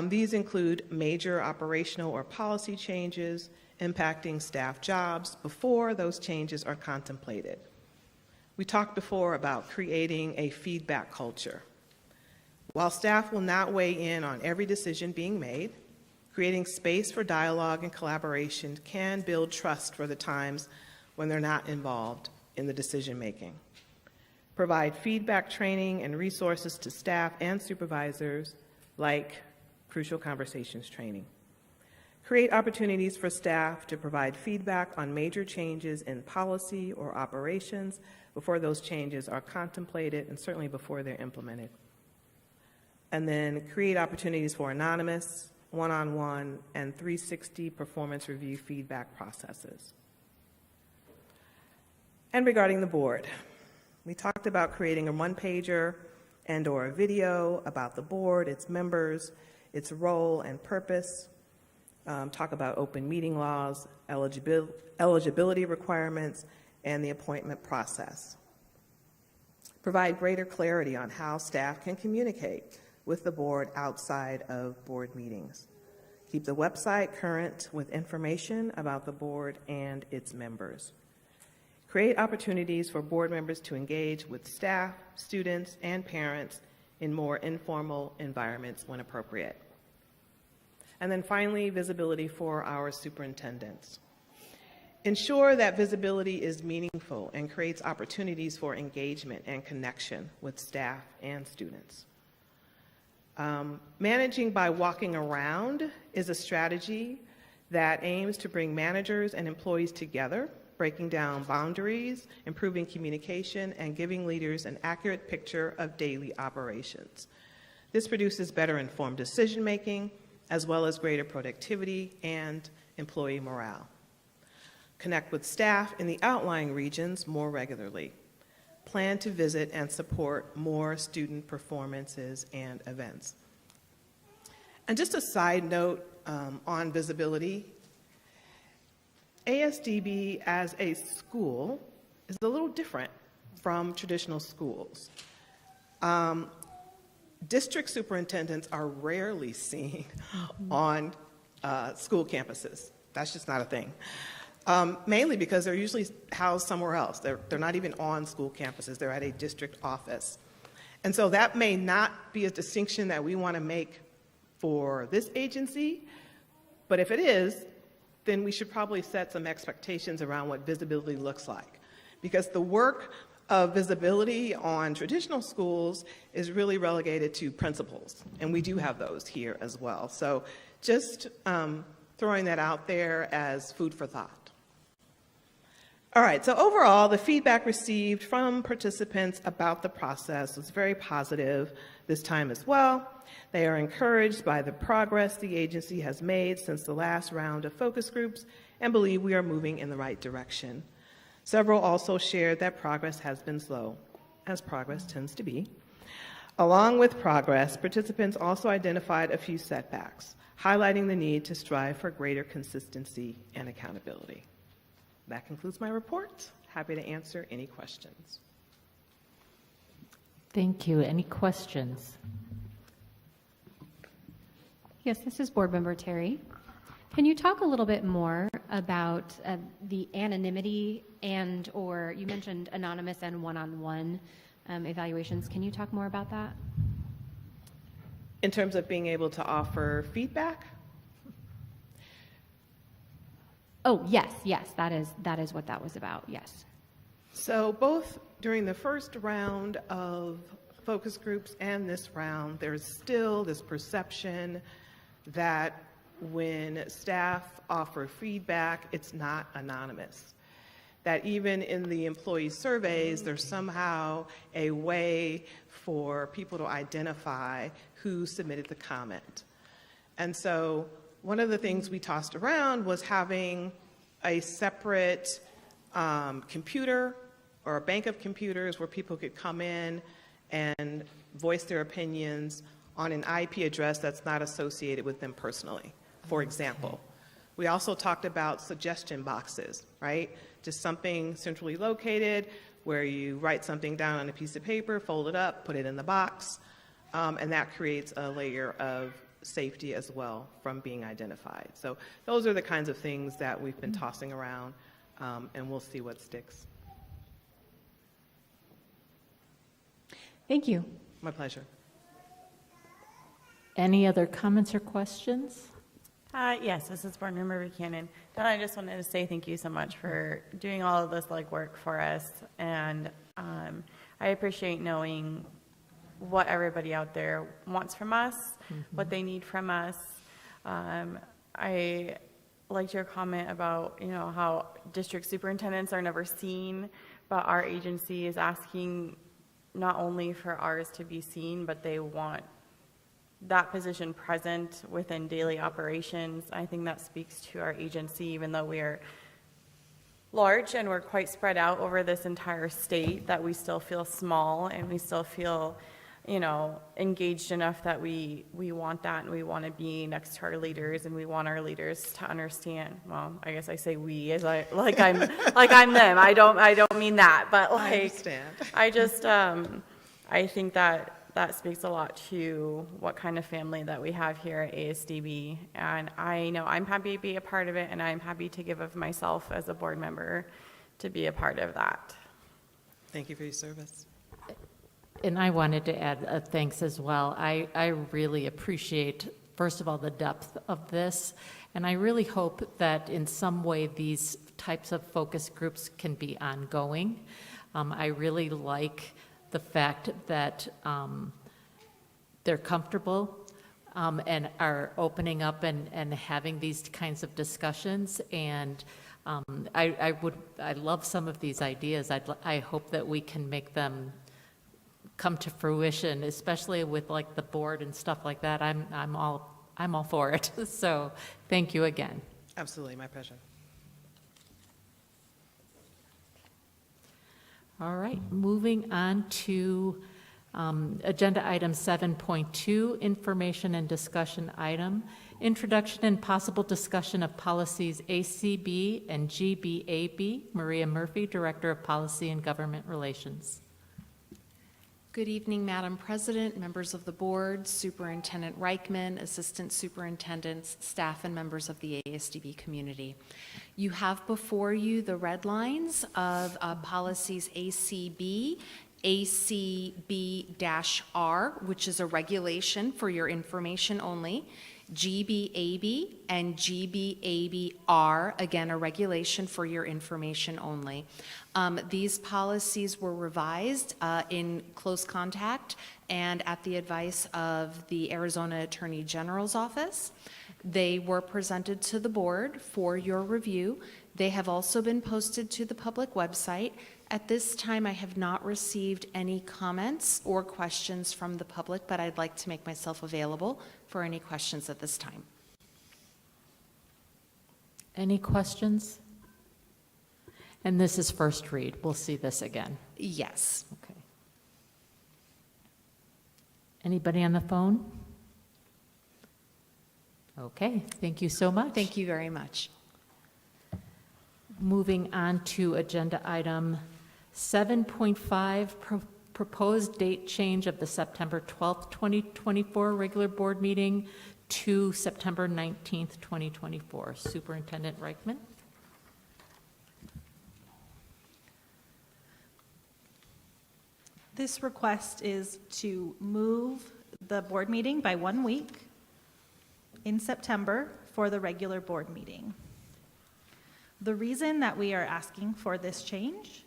these include major operational or policy changes impacting staff jobs before those changes are contemplated. We talked before about creating a feedback culture. While staff will not weigh in on every decision being made, creating space for dialogue and collaboration can build trust for the times when they're not involved in the decision making. Provide feedback training and resources to staff and supervisors, like crucial conversations training. Create opportunities for staff to provide feedback on major changes in policy or operations before those changes are contemplated and certainly before they're implemented. And then create opportunities for anonymous, one-on-one, and 360 performance review feedback processes. And regarding the board, we talked about creating a one-pager and/or a video about the board, its members, its role and purpose. Talk about open meeting laws, eligibility requirements, and the appointment process. provide greater clarity on how staff can communicate with the board outside of board meetings, keep the website current with information about the board and its members, create opportunities for board members to engage with staff, students, and parents in more informal environments when appropriate. And then finally, visibility for our superintendents. Ensure that visibility is meaningful and creates opportunities for engagement and connection with staff and students. Managing by walking around is a strategy that aims to bring managers and employees together, breaking down boundaries, improving communication, and giving leaders an accurate picture of daily operations. This produces better informed decision-making, as well as greater productivity and employee morale. Connect with staff in the outlying regions more regularly. Plan to visit and support more student performances and events. And just a side note on visibility, ASDB as a school is a little different from traditional schools. District superintendents are rarely seen on school campuses. That's just not a thing. Mainly because they're usually housed somewhere else. They're not even on school campuses. They're at a district office. And so that may not be a distinction that we want to make for this agency, but if it is, then we should probably set some expectations around what visibility looks like. Because the work of visibility on traditional schools is really relegated to principals, and we do have those here as well. So just throwing that out there as food for thought. All right, so overall, the feedback received from participants about the process was very positive this time as well. They are encouraged by the progress the agency has made since the last round of focus groups and believe we are moving in the right direction. Several also shared that progress has been slow, as progress tends to be. Along with progress, participants also identified a few setbacks, highlighting the need to strive for greater consistency and accountability. That concludes my report. Happy to answer any questions. Thank you. Any questions? Yes, this is Board Member Terry. Can you talk a little bit more about the anonymity or you mentioned anonymous and one-on-one evaluations. Can you talk more about that? In terms of being able to offer feedback? Oh, yes, that is what that was about, yes. So both during the first round of focus groups and this round, there's still this perception that when staff offer feedback, it's not anonymous. That even in the employee surveys, there's somehow a way for people to identify who submitted the comment. And so one of the things we tossed around was having a separate computer or a bank of computers where people could come in and voice their opinions on an IP address that's not associated with them personally, for example. We also talked about suggestion boxes, right? Just something centrally located where you write something down on a piece of paper, fold it up, put it in the box, and that creates a layer of safety as well from being identified. So those are the kinds of things that we've been tossing around, and we'll see what sticks. Thank you. My pleasure. Any other comments or questions? Yes, this is Board Member Buchanan. Don, I just wanted to say thank you so much for doing all of this legwork for us, and I appreciate knowing what everybody out there wants from us, what they need from us. I liked your comment about, how district superintendents are never seen, but our agency is asking not only for ours to be seen, but they want that position present within daily operations. I think that speaks to our agency, even though we are large and we're quite spread out over this entire state, that we still feel small and we still feel engaged enough that we want that, and we want to be next to our leaders, and we want our leaders to understand. Well, I guess I say we as I'm them. I don't mean that, but I understand. I just I think that speaks a lot to what kind of family that we have here at ASDB, and I know I'm happy to be a part of it, and I'm happy to give of myself as a board member to be a part of that. Thank you for your service. And I wanted to add a thanks as well. I really appreciate, first of all, the depth of this, and I really hope that in some way these types of focus groups can be ongoing. I really like the fact that they're comfortable and are opening up and having these kinds of discussions, and I love some of these ideas. I hope that we can make them come to fruition, especially with like the board and stuff like that. I'm all for it. So thank you again. Absolutely, my pleasure. All right, moving on to agenda item 7.2, information and discussion item, introduction and possible discussion of policies ACB and GBAB. Maria Murphy, Director of Policy and Government Relations. Good evening, Madam President, members of the board, Superintendent Reichman, Assistant Superintendents, staff, and members of the ASDB community. You have before you the red lines of policies ACB, ACB-R, which is a regulation for your information only, GBAB, and GBAB-R, again, a regulation for your information only. These policies were revised in close contact and at the advice of the Arizona Attorney General's office. They were presented to the board for your review. They have also been posted to the public website. At this time, I have not received any comments or questions from the public, but I'd like to make myself available for any questions at this time. Any questions? And this is first read. We'll see this again. Yes. Okay. Anybody on the phone? Okay, thank you so much. Thank you very much. Moving on to agenda item 7.5, proposed date change of the September 12th, 2024 regular board meeting to September 19th, 2024. Superintendent Reichman. This request is to move the board meeting by 1 week in September for the regular board meeting. The reason that we are asking for this change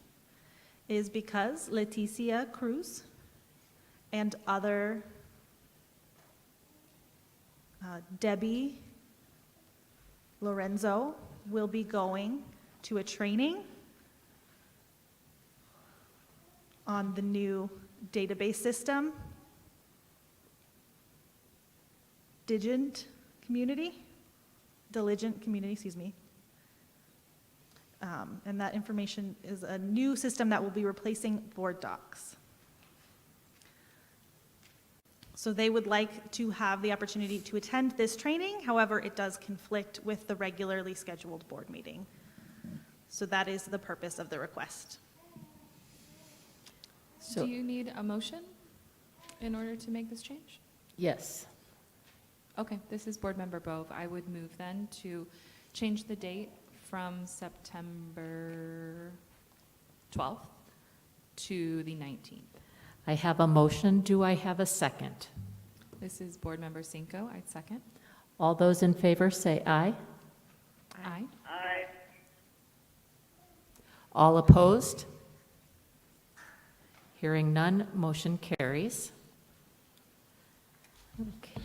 is because Leticia Cruz and other Debbie Lorenzo will be going to a training on the new database system, Diligent Community, excuse me. And that information is a new system that will be replacing board docs. So they would like to have the opportunity to attend this training. However, it does conflict with the regularly scheduled board meeting. So that is the purpose of the request. Do you need a motion in order to make this change? Yes. Okay, this is Board Member Bove. I would move then to change the date from September 12th to the 19th. I have a motion. Do I have a second? This is Board Member Cinco. I'd second. All those in favor say aye. Aye. Aye. All opposed? Hearing none, motion carries. Okay.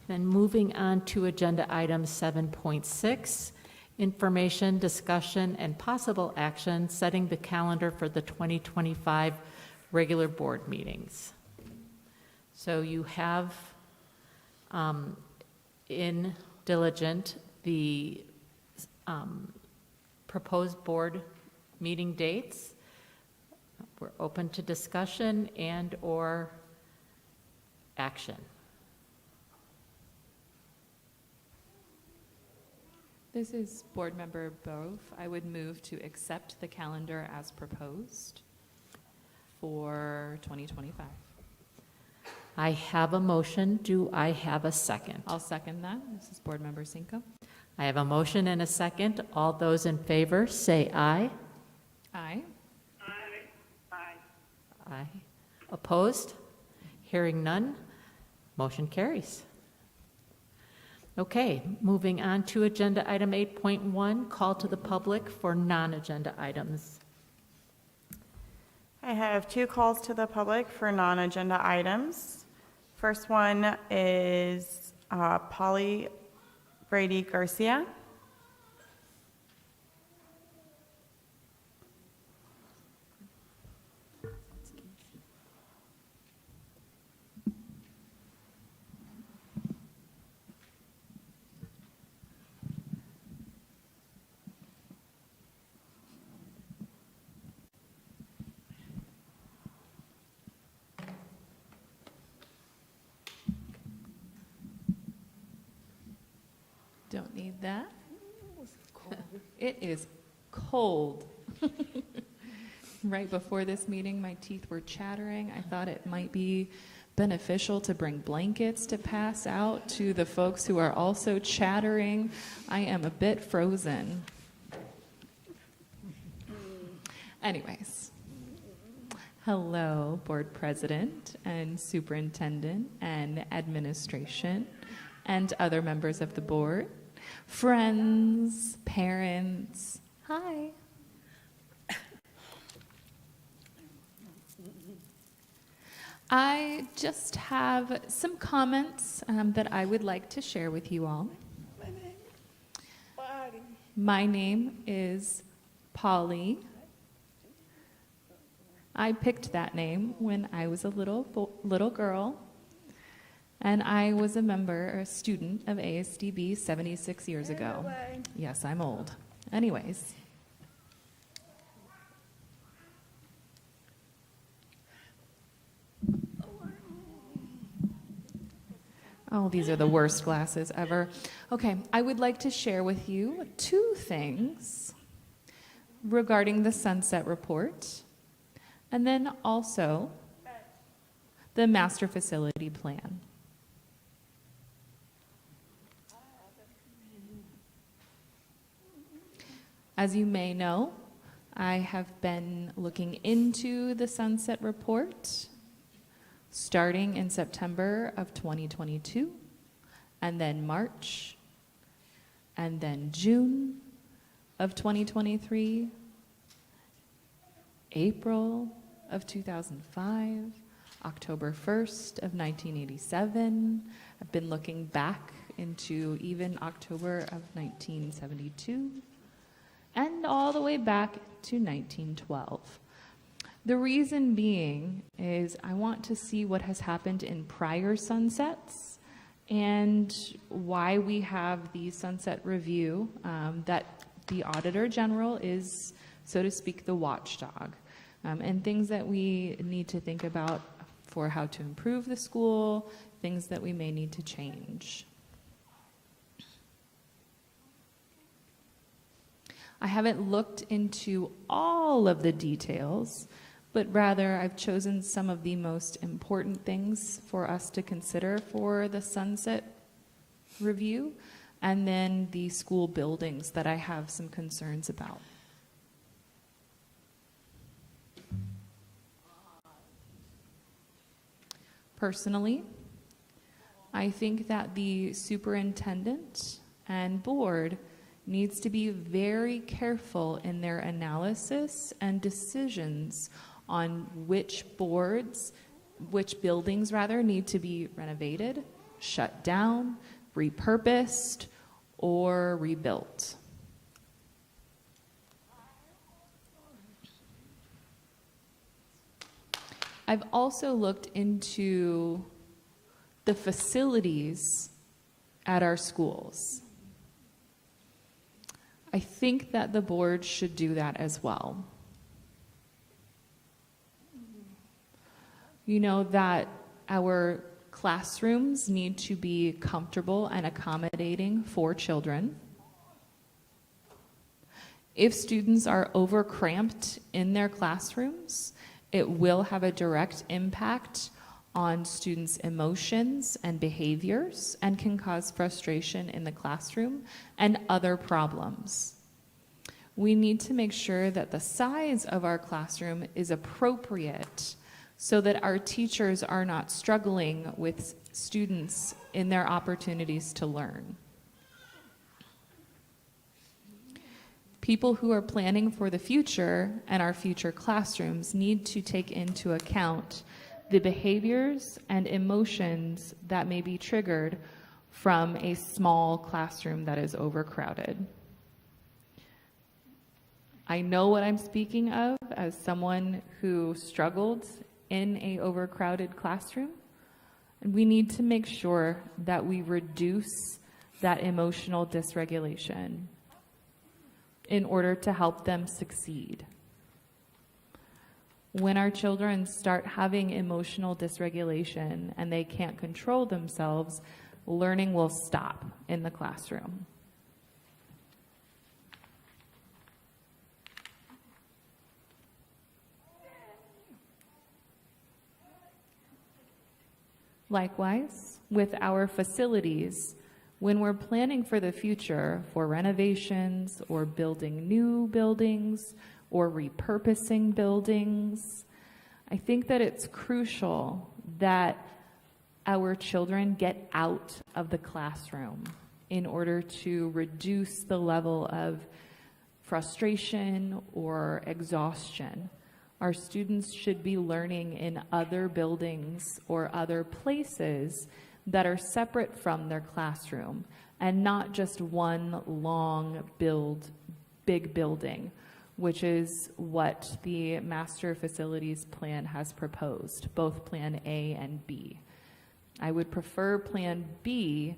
Then moving on to agenda item 7.6, information, discussion, and possible action setting the calendar for the 2025 regular board meetings. So you have in Diligent the proposed board meeting dates. We're open to discussion and/or action. This is Board Member Bove. I would move to accept the calendar as proposed for 2025. I have a motion. Do I have a second? I'll second that. This is Board Member Cinco. I have a motion and a second. All those in favor say aye. Aye. Aye. Opposed? Hearing none, motion carries. Okay, moving on to agenda item 8.1, call to the public for non-agenda items. I have 2 calls to the public for non-agenda items. First one is Polly Brady Garcia. Don't need that. It is cold. Right before this meeting, my teeth were chattering. I thought it might be beneficial to bring blankets to pass out to the folks who are also chattering. I am a bit frozen. Anyways, hello, Board President and Superintendent and Administration and other members of the board, friends, parents. Hi. I just have some comments that I would like to share with you all. My name is Polly. I picked that name when I was a little girl, and I was a member, or a student of ASDB 76 years ago. Yes, I'm old. Anyways. Oh, these are the worst glasses ever. Okay, I would like to share with you 2 things regarding the Sunset Report, and then also the Master Facility Plan. As you may know, I have been looking into the Sunset Report starting in September of 2022, and then March, and then June of 2023, April of 2005, October 1st of 1987. I've been looking back into even October of 1972, and all the way back to 1912. The reason being is I want to see what has happened in prior sunsets and why we have the sunset review that the Auditor General is, so to speak, the watchdog, and things that we need to think about for how to improve the school, things that we may need to change. I haven't looked into all of the details, but rather I've chosen some of the most important things for us to consider for the sunset review, and then the school buildings that I have some concerns about. Personally, I think that the superintendent and board needs to be very careful in their analysis and decisions on which buildings need to be renovated, shut down, repurposed, or rebuilt. I've also looked into the facilities at our schools. I think that the board should do that as well. You know that our classrooms need to be comfortable and accommodating for children. If students are overcramped in their classrooms, it will have a direct impact on students' emotions and behaviors and can cause frustration in the classroom and other problems. We need to make sure that the size of our classroom is appropriate so that our teachers are not struggling with students in their opportunities to learn. People who are planning for the future and our future classrooms need to take into account the behaviors and emotions that may be triggered from a small classroom that is overcrowded. I know what I'm speaking of as someone who struggled in an overcrowded classroom, and we need to make sure that we reduce that emotional dysregulation in order to help them succeed. When our children start having emotional dysregulation and they can't control themselves, learning will stop in the classroom. Likewise, with our facilities, when we're planning for the future for renovations or building new buildings or repurposing buildings, I think that it's crucial that our children get out of the classroom in order to reduce the level of frustration or exhaustion. Our students should be learning in other buildings or other places that are separate from their classroom and not just one long big building, which is what the Master Facilities Plan has proposed, both Plan A and B. I would prefer Plan B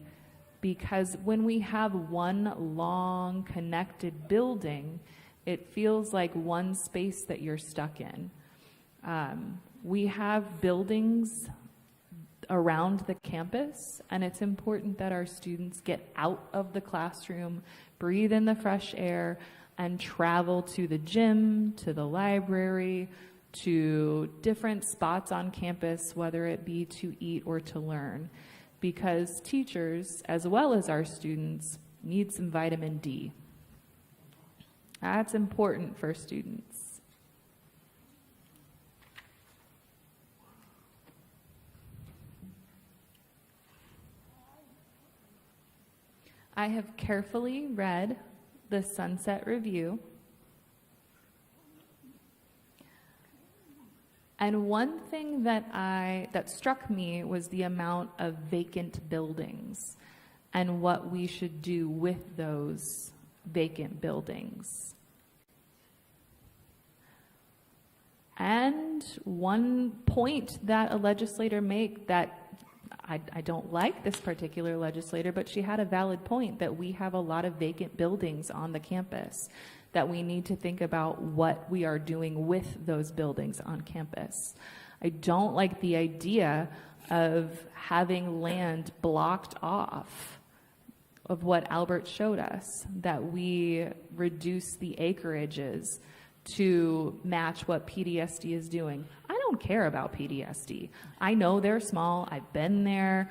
because when we have one long connected building, it feels like one space that you're stuck in. We have buildings around the campus, and it's important that our students get out of the classroom, breathe in the fresh air, and travel to the gym, to the library, to different spots on campus, whether it be to eat or to learn, because teachers, as well as our students, need some vitamin D. That's important for students. I have carefully read the Sunset Review, and one thing that struck me was the amount of vacant buildings and what we should do with those vacant buildings. And one point that a legislator made that I don't like this particular legislator, but she had a valid point that we have a lot of vacant buildings on the campus, that we need to think about what we are doing with those buildings on campus. I don't like the idea of having land blocked off of what Albert showed us, that we reduce the acreages to match what PDSD is doing. I don't care about PDSD. I know they're small. I've been there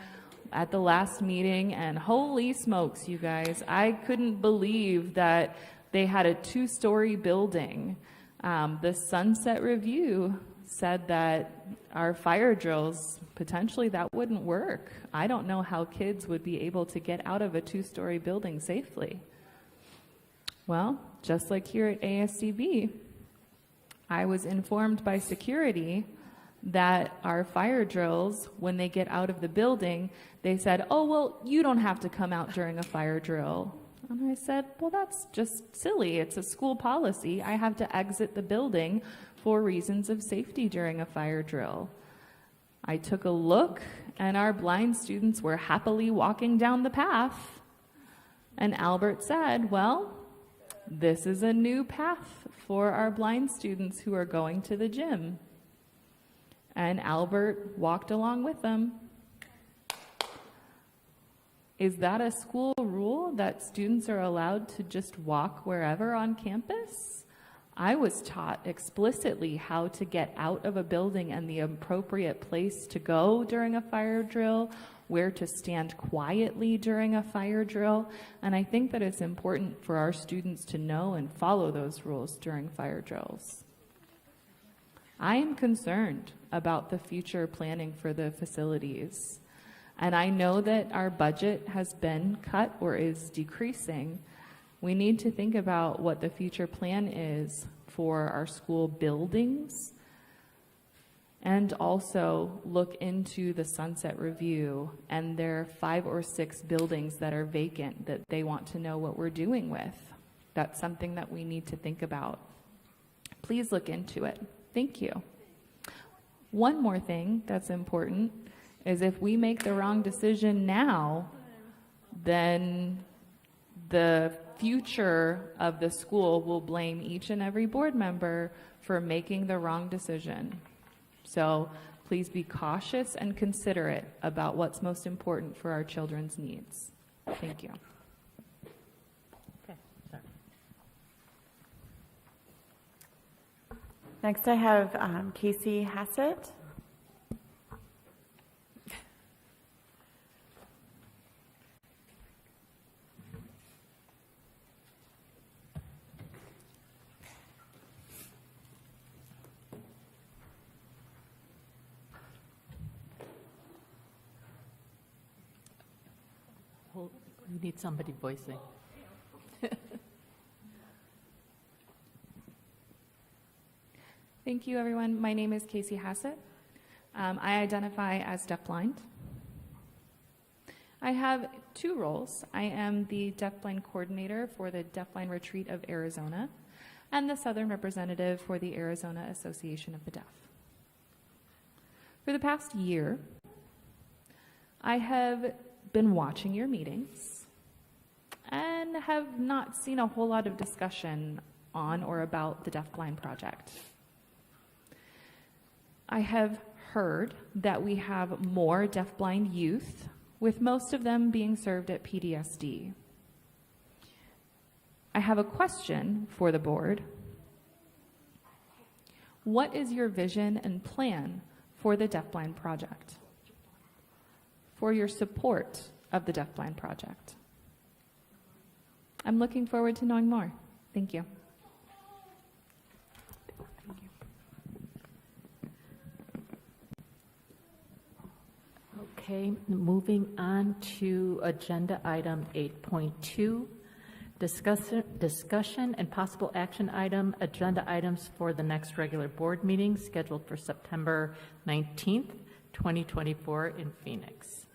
at the last meeting, and holy smokes, you guys, I couldn't believe that they had a 2-story building. The Sunset Review said that our fire drills, potentially that wouldn't work. I don't know how kids would be able to get out of a 2-story building safely. Well, just like here at ASDB, I was informed by security that our fire drills, when they get out of the building, they said, oh, well, you don't have to come out during a fire drill. And I said, well, that's just silly. It's a school policy. I have to exit the building for reasons of safety during a fire drill. I took a look, and our blind students were happily walking down the path. And Albert said, well, this is a new path for our blind students who are going to the gym. and Albert walked along with them. Is that a school rule that students are allowed to just walk wherever on campus? I was taught explicitly how to get out of a building and the appropriate place to go during a fire drill, where to stand quietly during a fire drill, and I think that it's important for our students to know and follow those rules during fire drills. I am concerned about the future planning for the facilities. And I know that our budget has been cut or is decreasing. We need to think about what the future plan is for our school buildings, and also look into the Sunset Review and their 5 or 6 buildings that are vacant that they want to know what we're doing with. That's something that we need to think about. Please look into it. Thank you. One more thing that's important is if we make the wrong decision now, then the future of the school will blame each and every board member for making the wrong decision. So please be cautious and considerate about what's most important for our children's needs. Thank you. Okay, sorry. Next I have Casey Hassett. You need somebody voicing. Thank you, everyone. My name is Casey Hassett. I identify as deafblind. I have 2 roles. I am the deafblind coordinator for the Deafblind Retreat of Arizona and the Southern representative for the Arizona Association of the Deaf. For the past year, I have been watching your meetings and have not seen a whole lot of discussion on or about the Deafblind Project. I have heard that we have more deafblind youth, with most of them being served at PDSD. I have a question for the board. What is your vision and plan for the Deafblind Project? For your support of the Deafblind Project? I'm looking forward to knowing more. Thank you. Okay, moving on to agenda item 8.2, discussion and possible action item, agenda items for the next regular board meeting scheduled for September 19th, 2024 in Phoenix.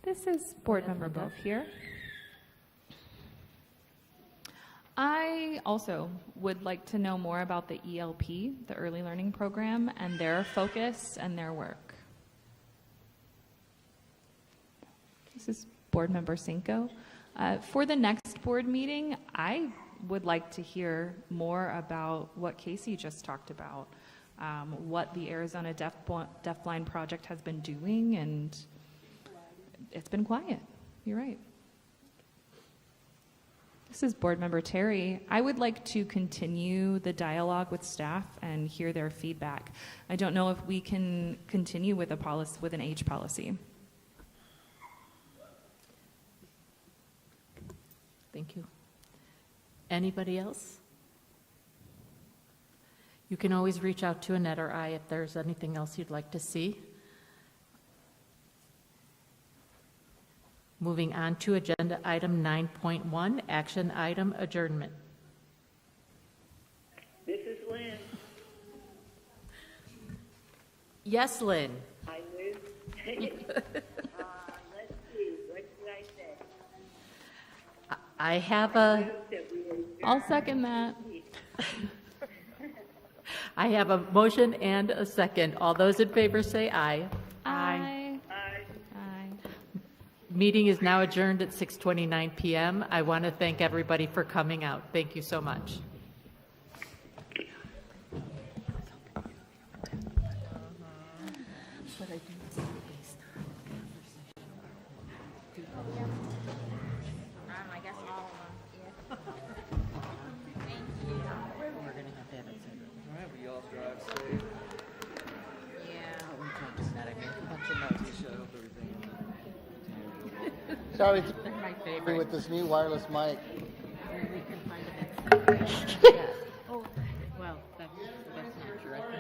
This is Board Member Bove here. I also would like to know more about the ELP, the Early Learning Program, and their focus and their work. This is Board Member Cinco. For the next board meeting, I would like to hear more about what Casey just talked about, what the Arizona Deafblind Project has been doing, and it's been quiet. You're right. This is Board Member Terry. I would like to continue the dialogue with staff and hear their feedback. I don't know if we can continue with an age policy. Thank you. Anybody else? You can always reach out to Annette or I if there's anything else you'd like to see. Moving on to agenda item 9.1, action item adjournment. This is Lynn. Yes, Lynn. I move. Let's see, what did I say? I have a. I'll second that. I have a motion and a second. All those in favor say aye. Aye. Aye. Aye. meeting is now adjourned at 6:29 p.m. I want to thank everybody for coming out. Thank you so much. Sorry, My favorite. with this new wireless mic. We can find it. Yeah.